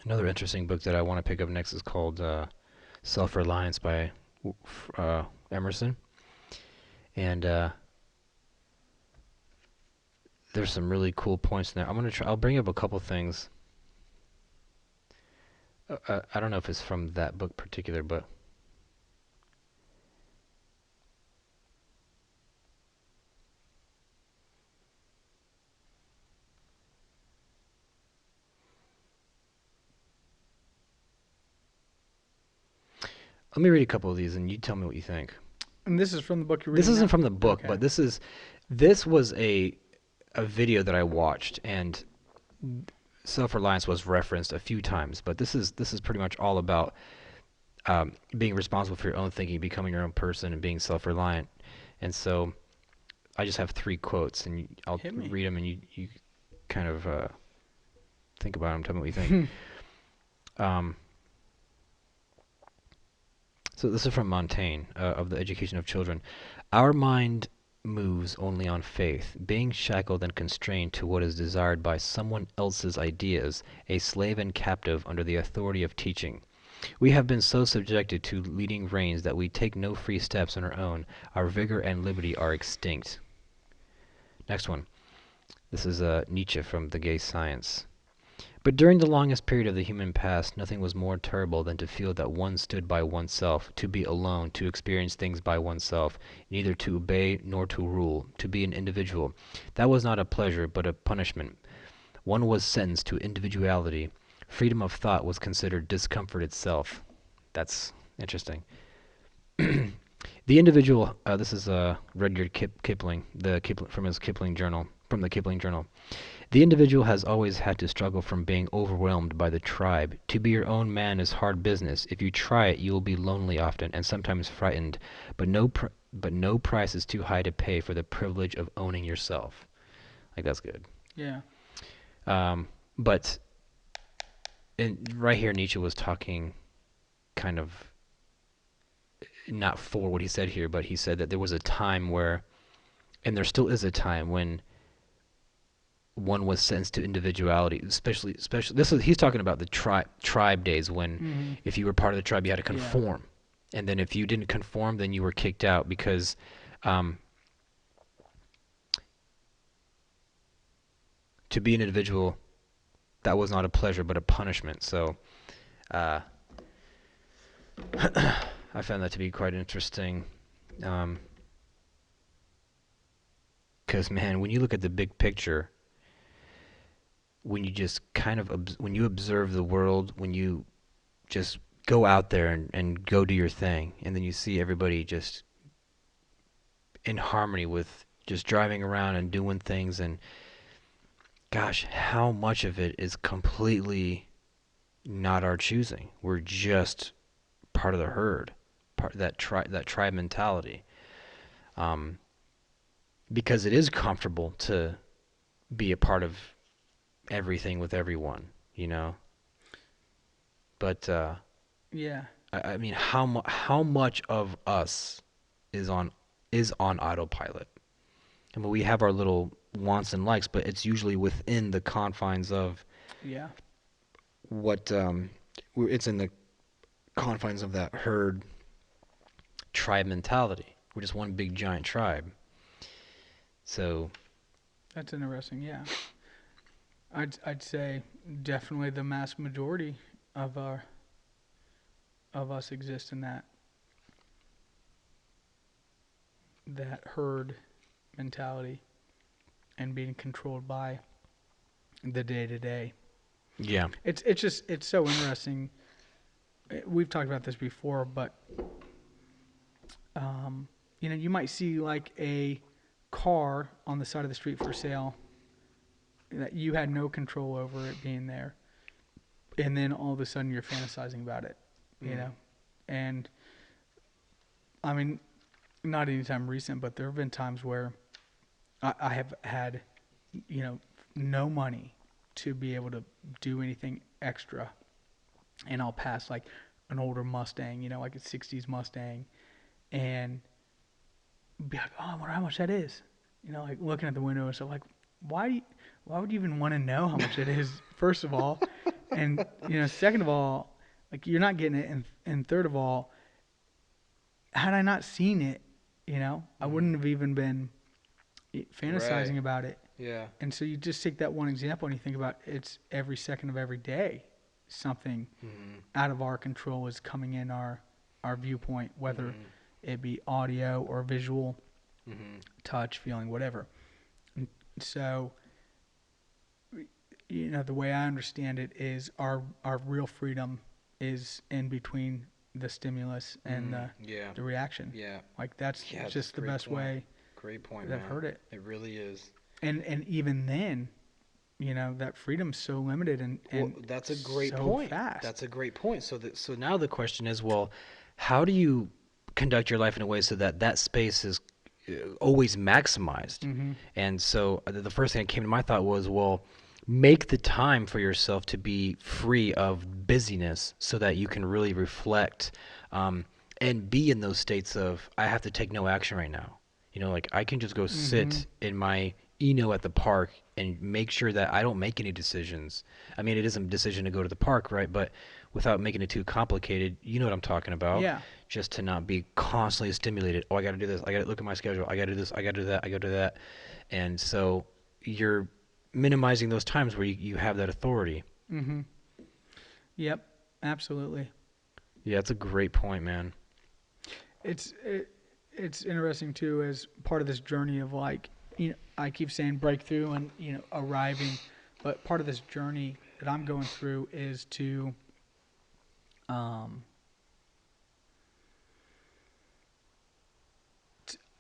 Another interesting book that I want to pick up next is called Self-Reliance by Emerson. And there's some really cool points in there. I'll bring up a couple things. I don't know if it's from that book particular, but Let me read a couple of these, and you tell me what you think. And this is from the book you're This reading isn't now? from the book, Okay. but this was a video that I watched, and self-reliance was referenced a few times. But this is pretty much all about being responsible for your own thinking, becoming your own person, and being self-reliant. And so I just have three quotes, and I'll Hit me. read them, and you kind of think about them. Tell me what you think. Um, so this is from Montaigne of the Education of Children. Our mind moves only on faith, being shackled and constrained to what is desired by someone else's ideas, a slave and captive under the authority of teaching. We have been so subjected to leading reins that we take no free steps on our own. Our vigor and liberty are extinct. Next one. This is Nietzsche from The Gay Science. But during the longest period of the human past, nothing was more terrible than to feel that one stood by oneself, to be alone, to experience things by oneself, neither to obey nor to rule, to be an individual. That was not a pleasure, but a punishment. One was sentenced to individuality. Freedom of thought was considered discomfort itself. That's interesting. The individual. This is Rudyard Kipling, from his Kipling journal, from the Kipling journal. The individual has always had to struggle from being overwhelmed by the tribe. To be your own man is hard business. If you try it, you will be lonely often, and sometimes frightened. But no price is too high to pay for the privilege of owning yourself. Like that's good. Yeah. But right here, Nietzsche was talking kind of not for what he said here, but he said that there was a time where, and there still is a time when one was sentenced to individuality, especially he's talking about the tribe days when Mm-hmm. if you were part of the tribe you had to Yeah. conform, and then if you didn't conform then you were kicked out because to be an individual, that was not a pleasure but a punishment. So uh, I found that to be quite interesting, because man, when you look at the big picture, when you just kind of when you observe the world, when you just go out there and go do your thing, and then you see everybody just in harmony with just driving around and doing things, and gosh, how much of it is completely not our choosing. We're just part of the herd, part of that tribe mentality. Um, because it is comfortable to be a part of everything with everyone, you know. But Yeah. I mean, how much of us is on autopilot? I mean, we have our little wants and likes, but it's usually within the confines of Yeah. what it's in the confines of that herd tribe mentality. We're just one big giant tribe. So That's interesting. Yeah. I'd say definitely the mass majority of our of us exist in that herd mentality and being controlled by the day to day. yeah, It's so interesting. We've talked about this before, but you might see like a car on the side of the street for sale that you had no control over it being there, and then all of a sudden you're fantasizing about it, you know. And I mean, not anytime recent, but there have been times where I have had, no money to be able to do anything extra, and I'll pass like an older Mustang, like a '60s Mustang, and be like, oh, I wonder how much that is, like looking at the window and stuff. Like, why would you even want to know how much it is? First of all, and second of all, like you're not getting it, and third of all, had I not seen it, I wouldn't have even been fantasizing right, about it. yeah, And so you just take that one example and you think about it's every second of every day something out of our control is coming in our viewpoint, whether it be audio or visual, touch, feeling, whatever. And so the way I understand it is our real freedom is in between the stimulus and Yeah. the reaction. Yeah. Like that's Yeah, that's a just the great best point. way Great point, that I've man. heard it. It really is. And even then, that freedom's so limited Well, and that's a great so point. fast. That's a great point. So now the question is, well, how do you conduct your life in a way so that that space is always maximized? Hmm. And so the first thing that came to my thought was, well, make the time for yourself to be free of busyness so that you can really reflect um, and be in those states of, I have to take no action right now. Like I can just go Hmm. sit in my at the park and make sure that I don't make any decisions. I mean, it is a decision to go to the park, right? But without making it too complicated, you know what I'm talking about. Yeah. Just to not be constantly stimulated. Oh, I got to do this. I got to look at my schedule. I got to do this. I got to do that. I got to do that. And so you're minimizing those times where you have that authority. Hmm. Yep. Absolutely. Yeah, that's a great point, man. It's it, it's interesting too as part of this journey of like I keep saying breakthrough and arriving, but part of this journey that I'm going through is um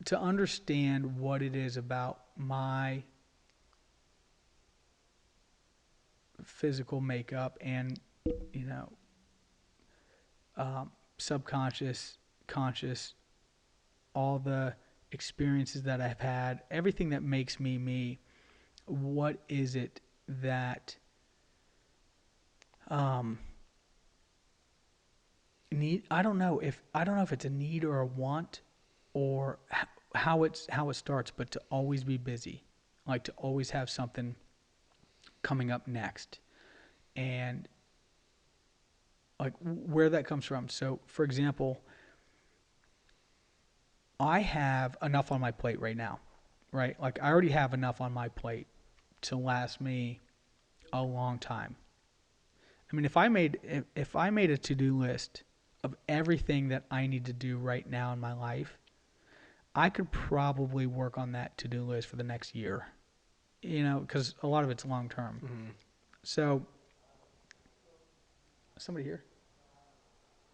to understand what it is about my physical makeup and you know subconscious, conscious, all the experiences that I've had, everything that makes me me. What is it that um, need? I don't know if it's a need or a want, or how it starts, but to always be busy, like to always have something coming up next, and like where that comes from. So, for example, I have enough on my plate right now, right? Like I already have enough on my plate to last me a long time. I mean, if I made a to-do list of everything that I need to do right now in my life, I could probably work on that to-do list for the next year. Because a lot of it's long term. Mm-hmm. So, somebody here?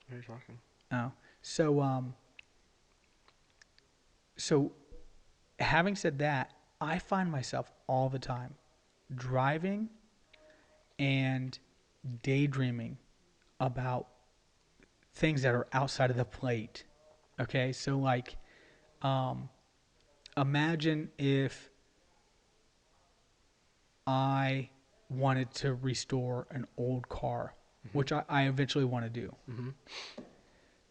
What are you talking? Oh, so so having said that, I find myself all the time driving and daydreaming about things that are outside of the plate. Okay, so like, um, imagine if I wanted to restore an old car, which I eventually want to do. Mm-hmm.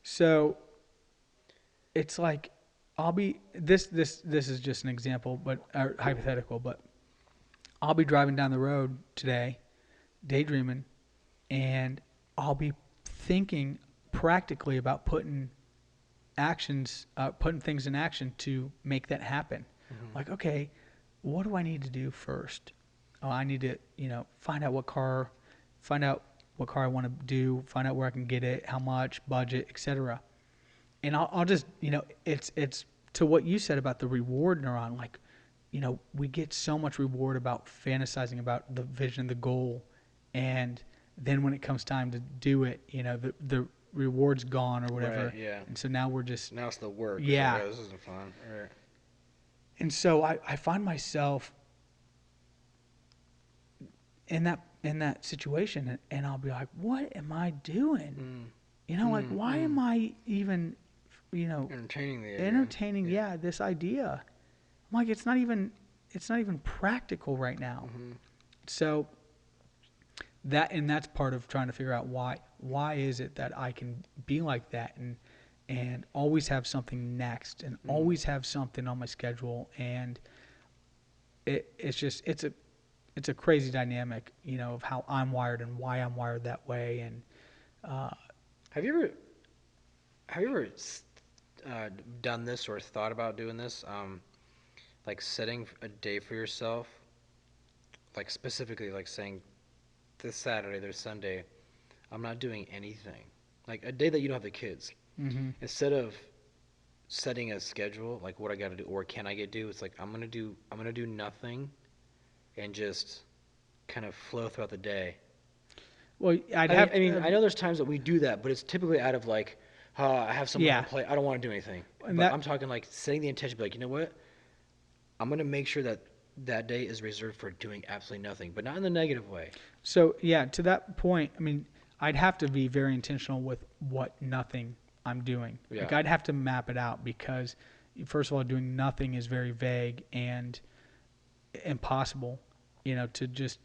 So it's like I'll be this is just an example, but hypothetical, but I'll be driving down the road today, daydreaming, and I'll be thinking practically about putting things in action to make that happen. Mm-hmm. Like, okay, what do I need to do first? Oh, I need to, find out what car I want to do, find out where I can get it, how much, budget, etc. And I'll just, it's to what you said about the reward neuron. Like, we get so much reward about fantasizing about the vision, the goal, and then when it comes time to do it, the reward's gone or whatever. Right. Yeah. And so now we're just, Now it's the work. It's like, yeah. oh, this isn't fun. Right. And so I find myself in that situation, and I'll be like, what am I doing? Mm. Like, why am I even, Entertaining the idea. entertaining, this idea? I'm like, it's not even practical right now. Mm-hmm. So that's part of trying to figure out why is it that I can be like that and always have something next and always have something on my schedule, and it's a crazy dynamic, of how I'm wired and why I'm wired that way. And Have you ever have you ever done this or thought about doing this? Like setting a day for yourself, like specifically like saying this Saturday, this Sunday, I'm not doing anything. Like a day that you don't have the kids. hmm Instead of setting a schedule, like what I got to do or can I get do, it's like I'm gonna do nothing and just kind of flow throughout the day. Well, I'd I mean, have I mean, to, I know there's times that we do that, but it's typically out of like, I have someone yeah, on play. I don't want to do anything. and But that I'm talking like setting the intention, be like, you know what? I'm gonna make sure that that day is reserved for doing absolutely nothing, but not in the negative way. so yeah, to that point, I mean, I'd have to be very intentional with what nothing I'm doing. Yeah. Like I'd have to map it out because first of all, doing nothing is very vague and impossible, to just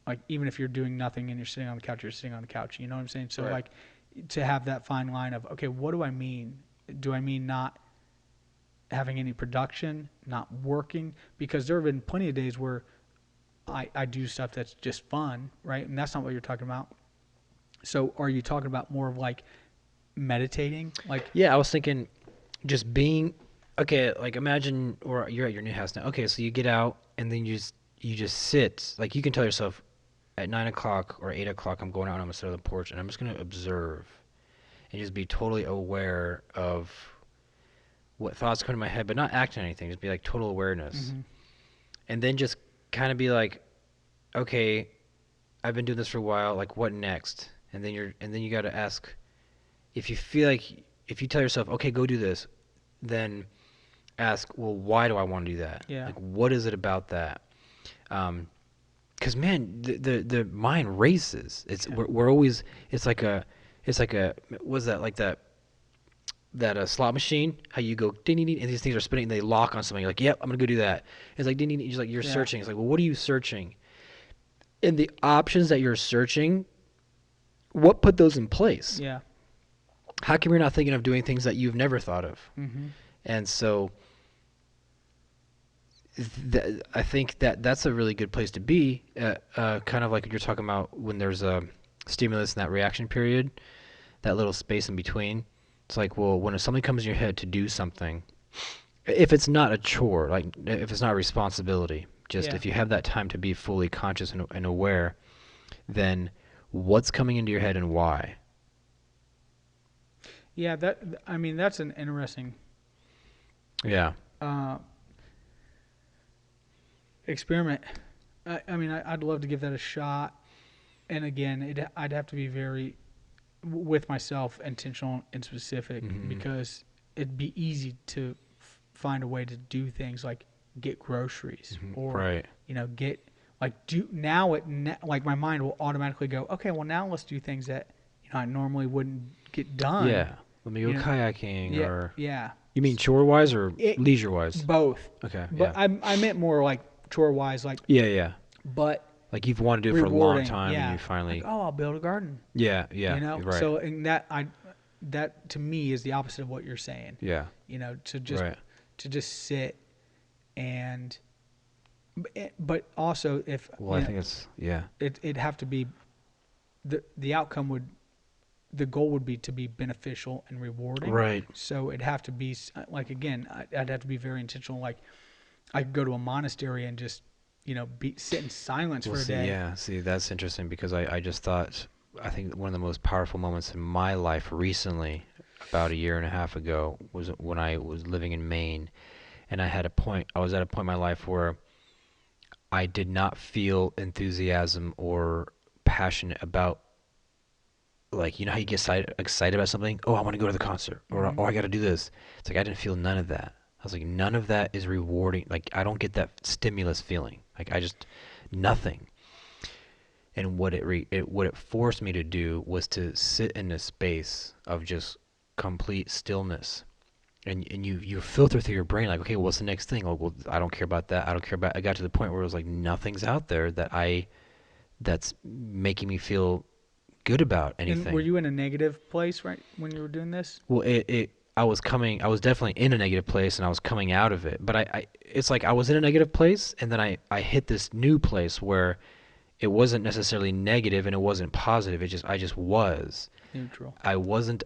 like even if you're doing nothing and you're sitting on the couch, you're sitting on the couch. You know what I'm saying? So Right. like to have that fine line of okay, what do I mean? Do I mean not having any production, not working? Because there have been plenty of days where I do stuff that's just fun, right? And that's not what you're talking about. So are you talking about more of like meditating? Like Yeah, I was thinking just being okay. Like imagine, or you're at your new house now. Okay, so you get out and then you just sit. Like you can tell yourself at 9 o'clock or 8 o'clock, I'm going out and I'm gonna sit on the porch and I'm just gonna observe and just be totally aware of what thoughts come to my head, but not act on anything. Just be like total awareness, mhm, and then just kind of be like, okay, I've been doing this for a while. Like, what next? And then you got to ask if you feel like if you tell yourself, okay, go do this, then ask, well, why do I want to do that? yeah, Like, what is it about that? Because man, the mind races. It's yeah, we're always. It's like a what's that like that slot machine, how you go ding ding ding, and these things are spinning and they lock on something. You're like, yep, I'm gonna go do that. It's like ding ding ding. You're like you're yeah, searching. It's like, well, what are you searching? And the options that you're searching, what put those in place? yeah, How come you're not thinking of doing things that you've never thought of? mhm, And so, I think that that's a really good place to be. Kind of like you're talking about when there's a stimulus in that reaction period, that little space in between. It's like, well, when something comes in your head to do something, if it's not a chore, like if it's not a responsibility, just yeah. if you have that time to be fully conscious and aware, then what's coming into your head and why? Yeah, that I mean that's an interesting Yeah. uh, experiment. I'd love to give that a shot. And again, I'd have to be very with myself intentional and specific Hmm. because it'd be easy to find a way to do things like get groceries Hmm. or Right. get like do now like my mind will automatically go okay, well now let's do things that I normally wouldn't get done. Yeah. Let me go You know, kayaking, yeah, or yeah, you mean chore wise or it leisure wise? both. Okay. But Yeah. I meant more like chore wise, like Yeah. Yeah. but Like you've wanted to do it for a long rewarding. time and Yeah, you like finally. oh, I'll build a garden. Yeah. Yeah. Right. So and that to me is the opposite of what you're saying. Yeah. To just Right. sit and but also if Well, I think it's yeah. it'd have to be the outcome would the goal would be to be beneficial and rewarding. Right. So it'd have to be like again, I'd have to be very intentional. Like I could go to a monastery and just sit in silence Well, for a see, day. yeah, see, that's interesting because I just thought, I think one of the most powerful moments in my life recently, about a year and a half ago, was when I was living in Maine, and I was at a point in my life where I did not feel enthusiasm or passionate about, like, how you get excited about something? Oh, I want to go to the concert, or Hmm. oh, I got to do this. It's like I didn't feel none of that. I was like, none of that is rewarding. Like, I don't get that stimulus feeling. Like, nothing. And what it forced me to do was to sit in a space of just complete stillness. And you filter through your brain like, okay, what's the next thing? Oh, well, I don't care about that. I don't care about. I got to the point where it was like nothing's out there that's making me feel good about And were anything. you in a negative place right when you were doing this? Well, I was definitely in a negative place and I was coming out of it. But it's like I was in a negative place and then I hit this new place where it wasn't necessarily negative and it wasn't positive. I just was. Neutral. I wasn't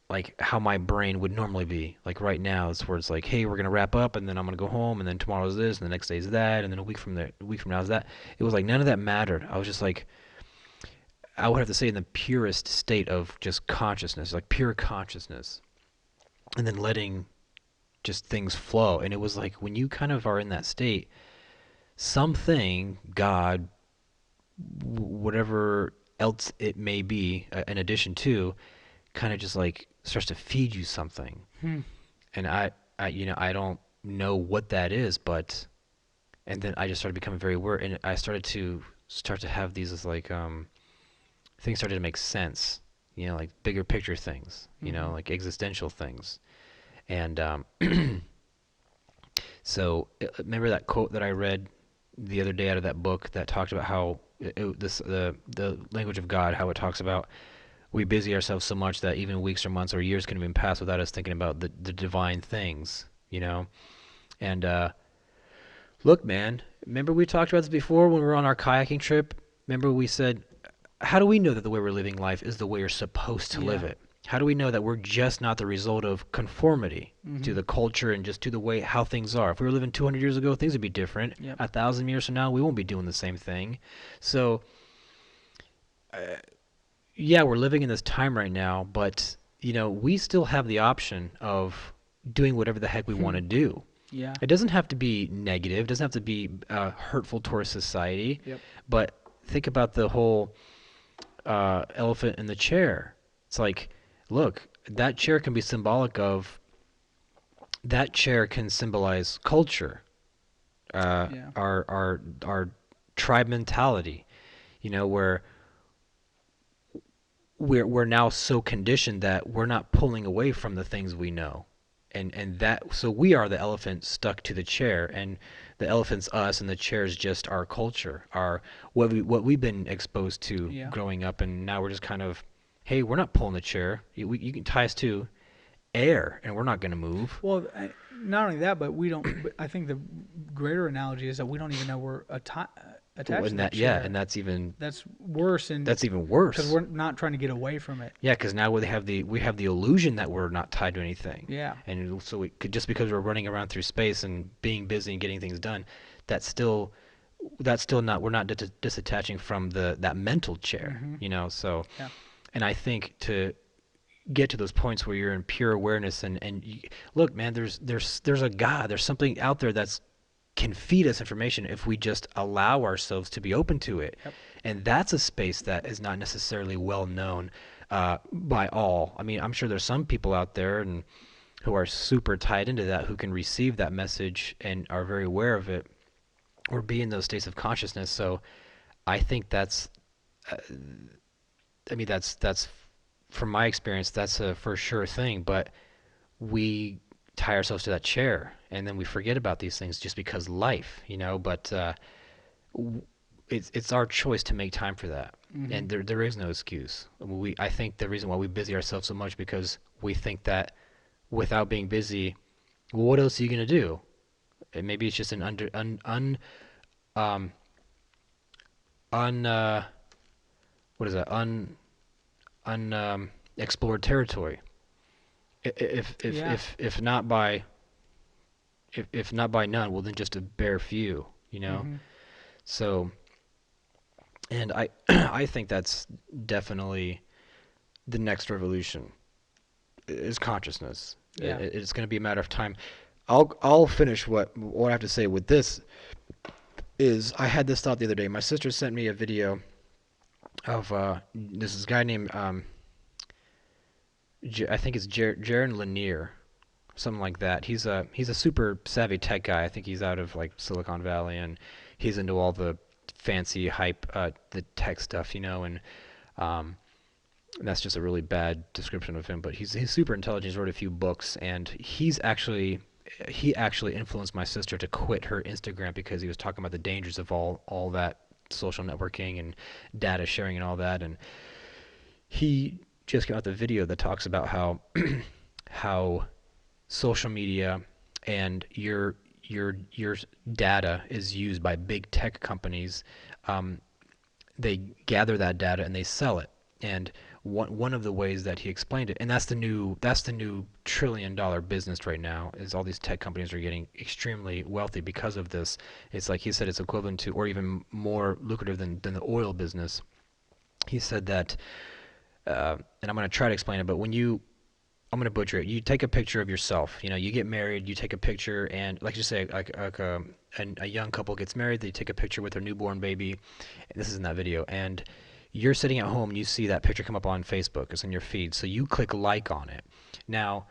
like how my brain would normally be. Like right now, it's where it's like, hey, we're gonna wrap up and then I'm gonna go home and then tomorrow's this and the next day's that and then a week from now is that. It was like none of that mattered. I was just like, I would have to say in the purest state of just consciousness, like pure consciousness, and then letting just things flow. And it was like when you kind of are in that state, something, God, whatever else it may be, in addition to, kind of just like starts to feed you something. Hmm. And I don't know what that is, but and then I just started becoming very aware, and I started to have these like things started to make sense. Like bigger picture things. Mm-hmm. Like existential things. And so remember that quote that I read the other day out of that book that talked about how the language of God, how it talks about we busy ourselves so much that even weeks or months or years can even pass without us thinking about the divine things. And look, man, remember we talked about this before when we were on our kayaking trip? Remember we said, how do we know that the way we're living life is the way you're supposed to live Yeah. it? How do we know that we're just not the result of conformity to Mm-hmm. the culture and just to the way how things are? If we were living 200 years ago, things would be different. Yep. 1,000 years from now, we won't be doing the same thing. So, yeah, we're living in this time right now, but we still have the option of doing whatever the heck we want Hmm. to do. Yeah. It doesn't have to be negative. It doesn't have to be hurtful towards society. Yep. But think about the whole elephant in the chair. It's like, look, that chair can be symbolic of. That chair can symbolize culture, Yeah. our tribe mentality. Where we're now so conditioned that we're not pulling away from the things we know, and that so we are the elephant stuck to the chair, and the elephant's us, and the chair's just our culture, our what we've been exposed to Yeah. growing up, and now we're just kind of, hey, we're not pulling the chair. You can tie us to air, and we're not going to move. Well, not only that, but we don't. But I think the greater analogy is that we don't even know we're attached to And that that, yeah, and chair. that's Worse, and even because worse. we're not trying to get away from it. Yeah, because now we have the illusion that we're not tied to anything, Yeah. and so we could, just because we're running around through space and being busy and getting things done, that's still not, we're not disattaching from that mental chair, Mm-hmm. So, Yeah. and I think to get to those points where you're in pure awareness, and look, man, there's a God, there's something out there that's can feed us information if we just allow ourselves to be open to it. Yep. And that's a space that is not necessarily well known by all. I mean, I'm sure there's some people out there and who are super tied into that, who can receive that message and are very aware of it or be in those states of consciousness. So I think uh, that's from my experience, that's a for sure thing. But we tie ourselves to that chair, and then we forget about these things just because life. But it's our choice to make time for that, Mm-hmm. and there is no excuse. I think the reason why we busy ourselves so much because we think that without being busy, well, what else are you gonna do? And maybe it's just an under um un what is that explored territory. If Yeah. if not by if not by none, well then just a bare few. Mm-hmm. So, and I I think that's definitely the next revolution is consciousness. Yeah. It's going to be a matter of time. I'll finish what I have to say with this is I had this thought the other day. My sister sent me a video of this guy named I think it's Jaron Lanier, something like that. He's a super savvy tech guy. I think he's out of like Silicon Valley, and he's into all the fancy hype, the tech stuff. And um, that's just a really bad description of him. But he's super intelligent. He's wrote a few books, and he actually influenced my sister to quit her Instagram because he was talking about the dangers of all that social networking and data sharing and all that. And he just came out with a video that talks about how social media and your data is used by big tech companies. Um, they gather that data and they sell it. And one of the ways that he explained it, and that's the new $1 trillion business right now, is all these tech companies are getting extremely wealthy because of this. It's like he said, it's equivalent to, or even more lucrative than the oil business. He said that, and I'm going to try to explain it, but when you I'm gonna butcher it. You take a picture of yourself. You know, you get married. You take a picture, and like you say, a young couple gets married. They take a picture with their newborn baby. This is in that video, and you're sitting at home and you see that picture come up on Facebook. It's in your feed, so you click like on it. Now,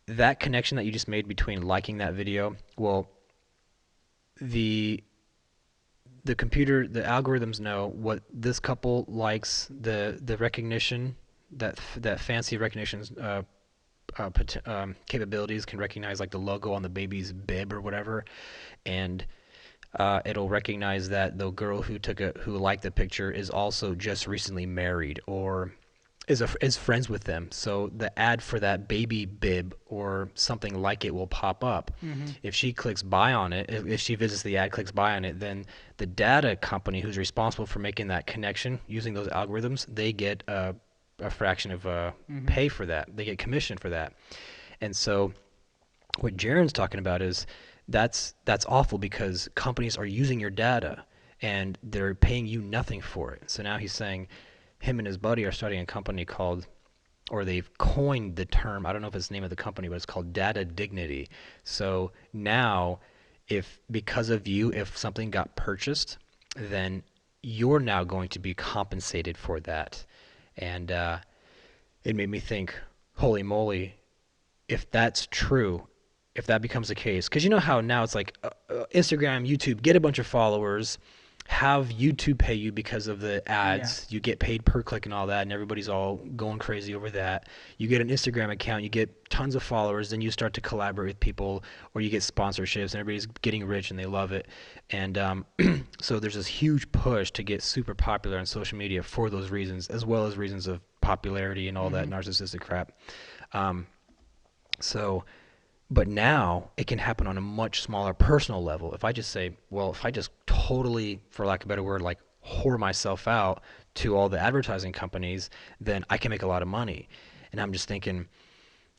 that connection that you just made between liking that video, well, the the computer, the algorithms know what this couple likes, the recognition, that fancy recognition capabilities can recognize like the logo on the baby's bib or whatever, and it'll recognize that the girl who liked the picture is also just recently married or is friends with them. So the ad for that baby bib or something like it will pop up. Mm-hmm. If she clicks buy on it, if she visits the ad, clicks buy on it, then the data company who's responsible for making that connection using those algorithms, they get a fraction of pay for that. They get commission for that. And so what Jaron's talking about is that's awful because companies are using your data and they're paying you nothing for it. So now he's saying him and his buddy are starting a company called, or they've coined the term, I don't know if it's the name of the company, but it's called Data Dignity. So now, if because of you, if something got purchased, then you're now going to be compensated for that. And it made me think, holy moly, if that's true, if that becomes the case, because you know how now it's like Instagram, YouTube, get a bunch of followers, have YouTube pay you because of the ads. You get paid per click and all that, and everybody's all going crazy over that. You get an Instagram account, you get tons of followers, then you start to collaborate with people, or you get sponsorships, and everybody's getting rich and they love it. And so there's this huge push to get super popular on social media for those reasons, as well as reasons of popularity and all that narcissistic crap. So, but now it can happen on a much smaller personal level. If I just say, well, if I just totally, for lack of a better word, like whore myself out to all the advertising companies, then I can make a lot of money. And I'm just thinking,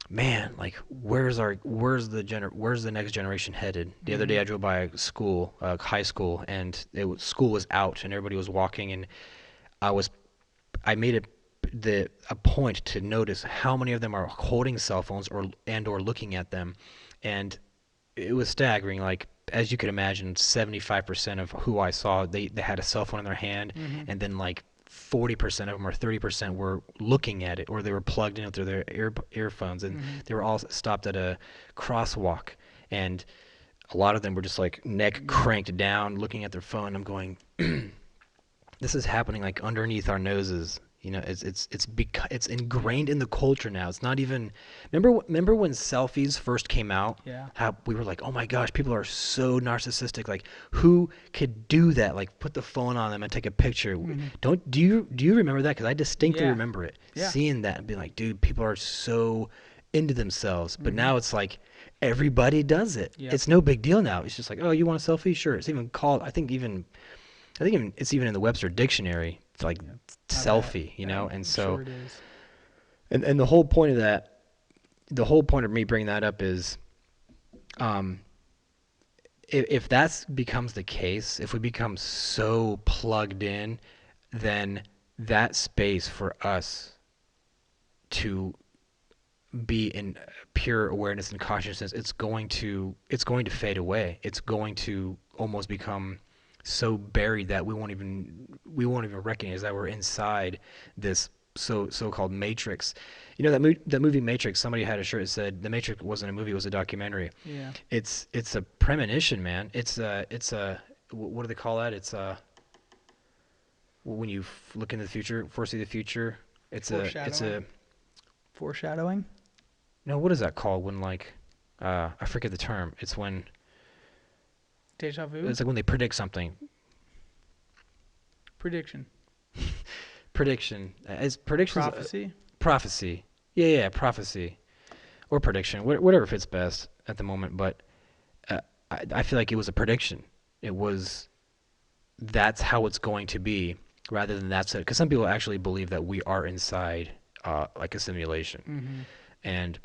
man, like where's the next generation headed? The other day I drove by a school, high school, and school was out and everybody was walking, and I made a point to notice how many of them are holding cell phones or looking at them, and it was staggering. Like, as you could imagine, 75% of who I saw, they had a cell phone in their hand, and then like 40% of them or 30% were looking at it, or they were plugged in through their earphones, and they were all stopped at a crosswalk, and a lot of them were just like neck cranked down looking at their phone. I'm going, this is happening like underneath our noses. You know, it's ingrained in the culture now. It's not even. Remember when selfies first came out? Yeah. How we were like, oh my gosh, people are so narcissistic. Like, who could do that? Like, put the phone on them and take a picture. Do you remember that? Because I distinctly Yeah. remember it, Yeah. seeing that and being like, dude, people are so into themselves. But now it's like everybody does it. Yep. It's no big deal now. It's just like, oh, you want a selfie? Sure. It's even called. I think even it's even in the Webster dictionary. It's like selfie, you know. And so, sure it is. and the whole point of that, the whole point of me bringing that up is, if that becomes the case, if we become so plugged in, then that space for us to be in pure awareness and consciousness, it's going to fade away. It's going to almost become so buried that we won't even recognize that we're inside this so-called matrix. You know that movie Matrix, somebody had a shirt that said the Matrix wasn't a movie, it was a documentary. Yeah. It's a premonition, man. It's a what do they call that? It's when you look into the future, foresee the future. It's a Foreshadowing? no, what is that called when like I forget the term. It's when Deja vu? it's like when they predict something. Prediction. Prediction. Is predictions Prophecy? prophecy. Yeah, prophecy or prediction, whatever fits best at the moment. But I feel like it was a prediction. It was that's how it's going to be, rather than that's it. Because some people actually believe that we are inside like a simulation, and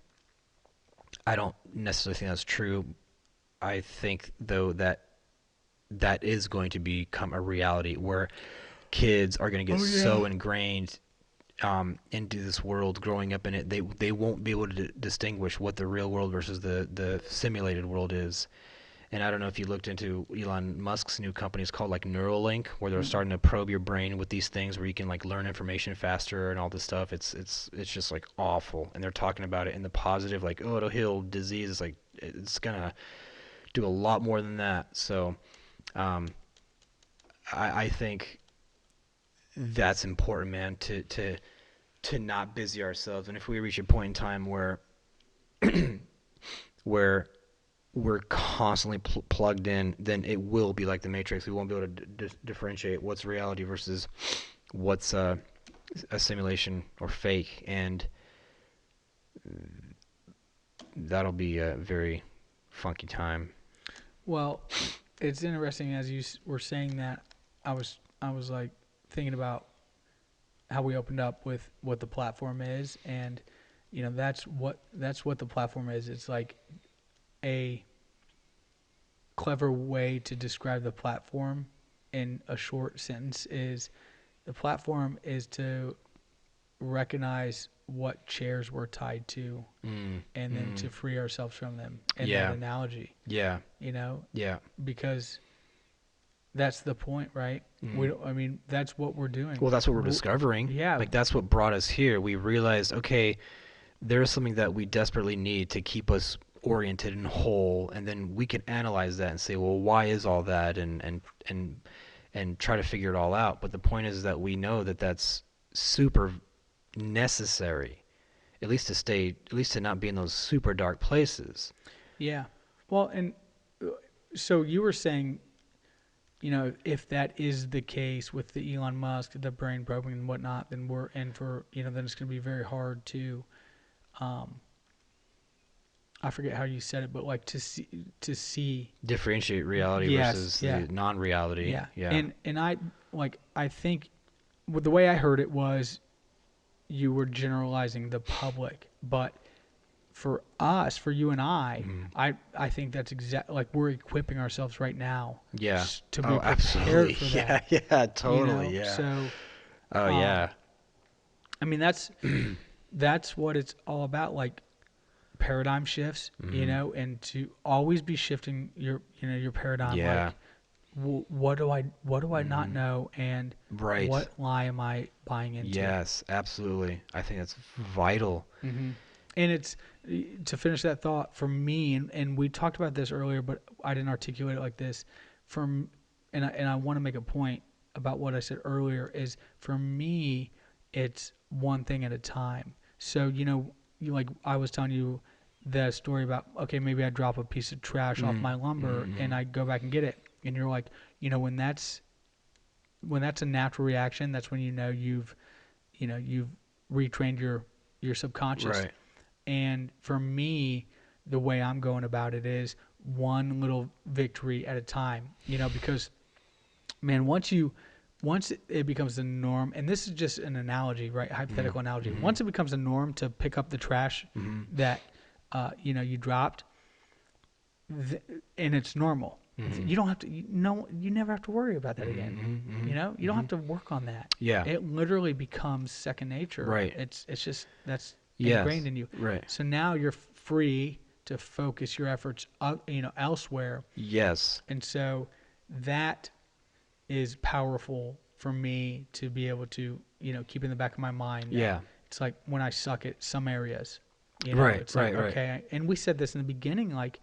I don't necessarily think that's true. I think though that is going to become a reality where kids are going to get so ingrained into this world, growing up in it, they won't be able to distinguish what the real world versus the simulated world is. And I don't know if you looked into Elon Musk's new company. It's called like Neuralink, where they're starting to probe your brain with these things where you can like learn information faster and all this stuff. It's just like awful. And they're talking about it in the positive, like, oh, it'll heal disease. It's like it's gonna do a lot more than that. So um, I think that's important, man, to not busy ourselves. And if we reach a point in time where where we're constantly plugged in, then it will be like the Matrix. We won't be able to differentiate what's reality versus what's a simulation or fake, and that'll be a very funky time. Well, it's interesting as you were saying that. I was like thinking about how we opened up with what the platform is, and that's what the platform is. It's like a clever way to describe the platform in a short sentence is the platform is to recognize what chairs we're tied to and then to free ourselves from them in that analogy, Yeah. Yeah. because that's the point, right? I mean, that's what we're doing. Well, that's what we're discovering. Yeah. Like that's what brought us here. We realized, okay, there's something that we desperately need to keep us oriented and whole, and then we can analyze that and say, well, why is all that, and try to figure it all out. But the point is that we know that that's super necessary, at least to not be in those super dark places. Yeah. Well, and so you were saying, if that is the case with the Elon Musk, the brain probing and whatnot, then we're in for, then it's going to be very hard to, I forget how you said it, but like to see Differentiate reality Yes, versus yeah. the non-reality. Yeah. And I think the way I heard it was you were generalizing the public, but for us, for you and I think that's exactly like we're equipping ourselves right now. Yeah. To be Oh, prepared absolutely. for Yeah. that. Yeah. Totally. Yeah. So, Oh yeah. I mean, that's what it's all about. Like paradigm shifts, and to always be shifting your paradigm. Yeah. Like, what do I not know, and Right. what lie am I buying into? Yes, absolutely. I think that's vital. And it's to finish that thought for me, and we talked about this earlier, but I didn't articulate it like this. And I want to make a point about what I said earlier is for me, it's one thing at a time. So like I was telling you the story about, okay, maybe I drop a piece of trash off my lumber and I go back and get it, and you're like, when that's a natural reaction, that's when you've retrained your subconscious. Right. And for me, the way I'm going about it is one little victory at a time, because man, once it becomes the norm, and this is just an analogy, right? Hypothetical analogy. Once it becomes a norm to pick up the trash that you dropped, and it's normal. You don't have to. You never have to worry about that again. You don't have to work on that. Yeah. It literally becomes second nature. Right. It's just that's Yes. ingrained in you. Right. So now you're free to focus your efforts, elsewhere. Yes. And so that is powerful for me to be able to, keep in the back of my mind. Yeah. It's like when I suck at some areas, Right, it's like, right. okay. And we said this in the beginning, like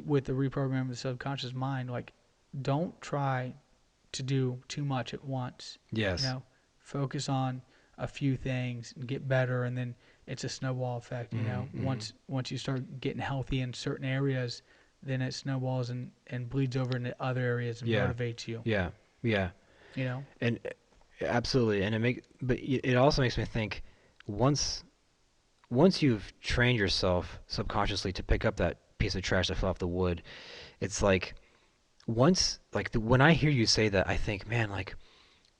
with the reprogramming of the subconscious mind, like don't try to do too much at once. Yes. Focus on a few things and get better. And then it's a snowball effect, once you start getting healthy in certain areas, then it snowballs and bleeds over into other areas and motivates you. Yeah. Yeah. And absolutely. And it also makes me think once you've trained yourself subconsciously to pick up that piece of trash that fell off the wood, it's like when I hear you say that, I think, man, like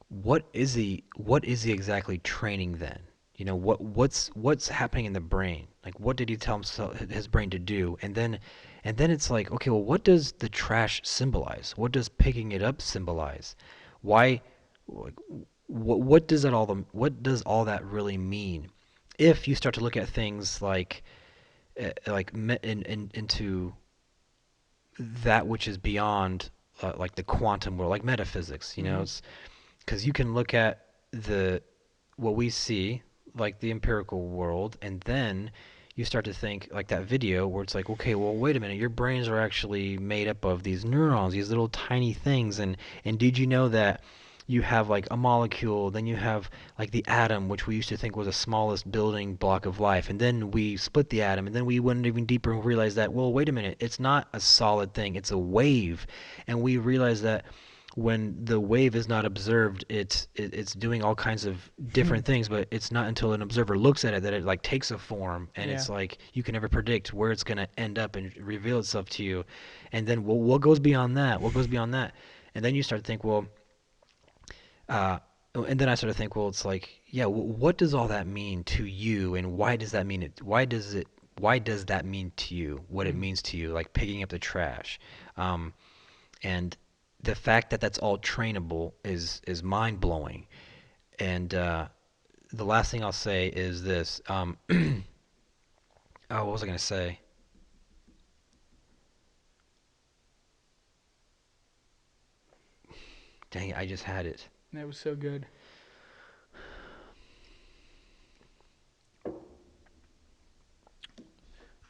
what is he exactly training then? What's happening in the brain? Like what did he tell his brain to do? And then it's like, okay, well, what does the trash symbolize? What does picking it up symbolize? Why what does all that really mean? If you start to look at things into that which is beyond like the quantum world, like metaphysics, you know, Mm-hmm. it's because you can look at the what we see, like the empirical world, and then you start to think like that video where it's like, okay, well, wait a minute, your brains are actually made up of these neurons, these little tiny things, and did you know that you have like a molecule, then you have like the atom, which we used to think was the smallest building block of life, and then we split the atom, and then we went even deeper and realized that, well, wait a minute, it's not a solid thing, it's a wave, and we realized that when the wave is not observed, it's doing all kinds of different things, but it's not until an observer looks at it that it like takes a form, and Yeah. it's like you can never predict where it's gonna end up and reveal itself to you, and then well, what goes beyond that? What goes beyond that? And then you start to think, well, uh, and then I sort of think, well, it's like, yeah, what does all that mean to you, and why does that mean it? Why does that mean to you? What it Mm-hmm. means to you, like picking up the trash, um, and the fact that that's all trainable is mind blowing. And the last thing I'll say is this. Oh, what was I gonna say? Dang it, I just had it. That was so good.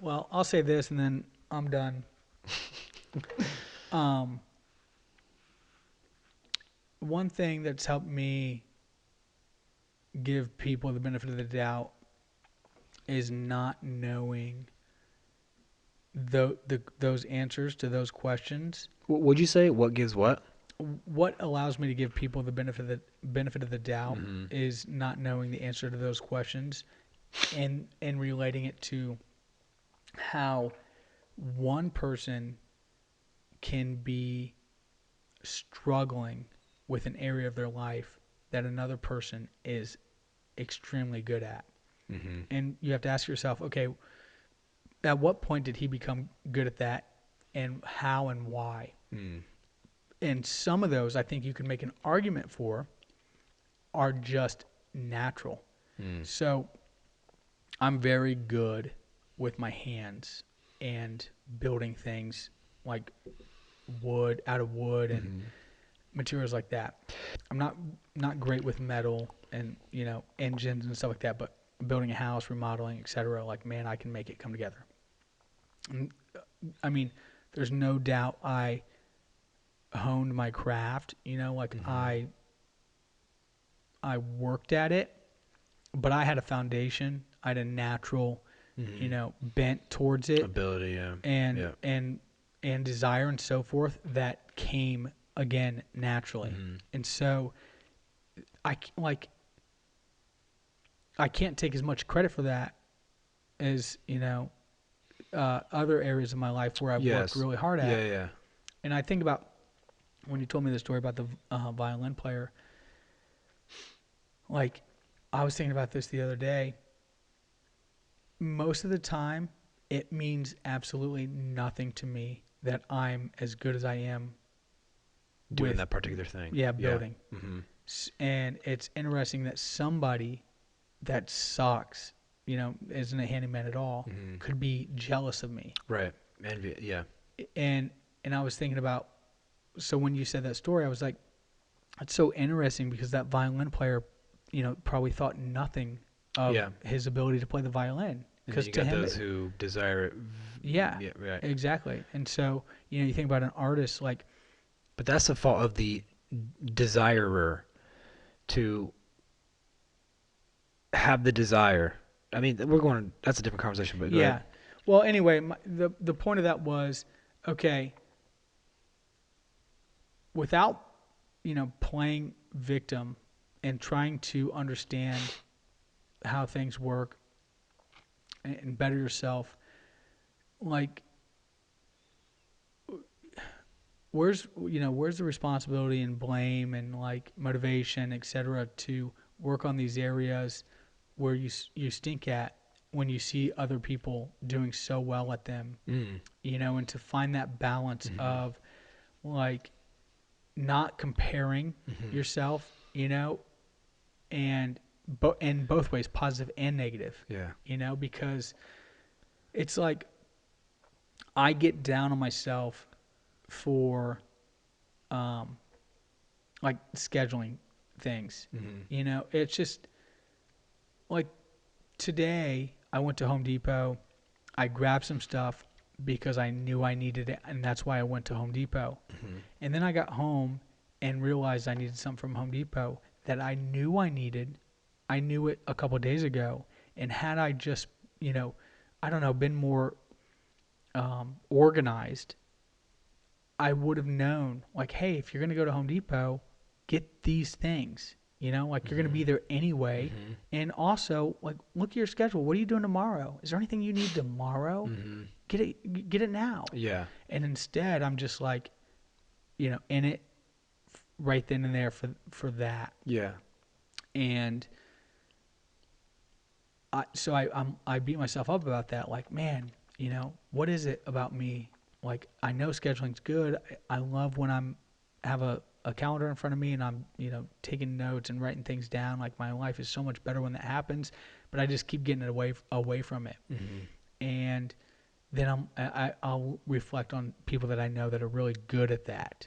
Well, I'll say this and then I'm done. Um, One thing that's helped me give people the benefit of the doubt is not knowing those answers to those questions. Would you say what gives what? What allows me to give people the benefit of the doubt Mm-hmm. is not knowing the answer to those questions, and relating it to how one person can be struggling with an area of their life that another person is extremely good at. Mm-hmm. And you have to ask yourself, okay, at what point did he become good at that, and how and why? Mm. And some of those I think you can make an argument for are just natural. Mm. So I'm very good with my hands and building things like wood out of wood and Mm-hmm. materials like that. I'm not great with metal and engines and stuff like that, but building a house, remodeling, etc. Like, man, I can make it come together. And, I mean, there's no doubt I honed my craft. Like Mm-hmm. I worked at it, but I had a foundation. I had a natural, Mm-hmm. bent towards it, Ability, yeah. and Yeah. and and desire and so forth that came again naturally. Mm-hmm. And so like I can't take as much credit for that as other areas of my life where I've worked Yes. really hard at. Yeah, yeah. And I think about when you told me the story about the violin player. Like, I was thinking about this the other day. Most of the time, it means absolutely nothing to me that I'm as good as I am Doing with, that particular thing. yeah, building. Mm-hmm. And it's interesting that somebody that sucks, isn't a handyman at all, Mm-hmm. could be jealous of me. Right. Envy. Yeah. And I was thinking about, so when you said that story, I was like, it's so interesting because that violin player, probably thought nothing of Yeah. his ability to play the violin. And then Because you to got him, those who desire it. yeah, Yeah. Right. exactly. And so, you think about an artist like, But that's the fault of the desirer to have the desire. I mean, we're going. That's a different conversation. But go yeah. ahead. Well, anyway, the point of that was, okay, without, playing victim and trying to understand how things work and better yourself, like, where's the responsibility and blame and like motivation, etc., to work on these areas where you stink at when you see other people doing so well at them, Mm. and to find that balance Mm-hmm. of, like, not comparing Mm-hmm. yourself, and in both ways, positive and negative. Yeah. Because it's like I get down on myself for um, like scheduling things. It's just like today I went to Home Depot. I grabbed some stuff because I knew I needed it, and that's why I went to Home Depot. And then I got home and realized I needed something from Home Depot that I knew I needed. I knew it a couple of days ago, and had I just, I don't know, been more organized, I would have known, like, hey, if you're going to go to Home Depot, get these things. Like you're going to be there anyway. And also, like, look at your schedule. What are you doing tomorrow? Is there anything you need tomorrow? Get it now. Yeah. And instead, I'm just like, in it right then and there for that. Yeah. And I beat myself up about that. Like, man, what is it about me? Like, I know scheduling's good. I love when have a calendar in front of me and I'm, taking notes and writing things down. Like, my life is so much better when that happens, but I just keep getting it away from it. And then I'll reflect on people that I know that are really good at that.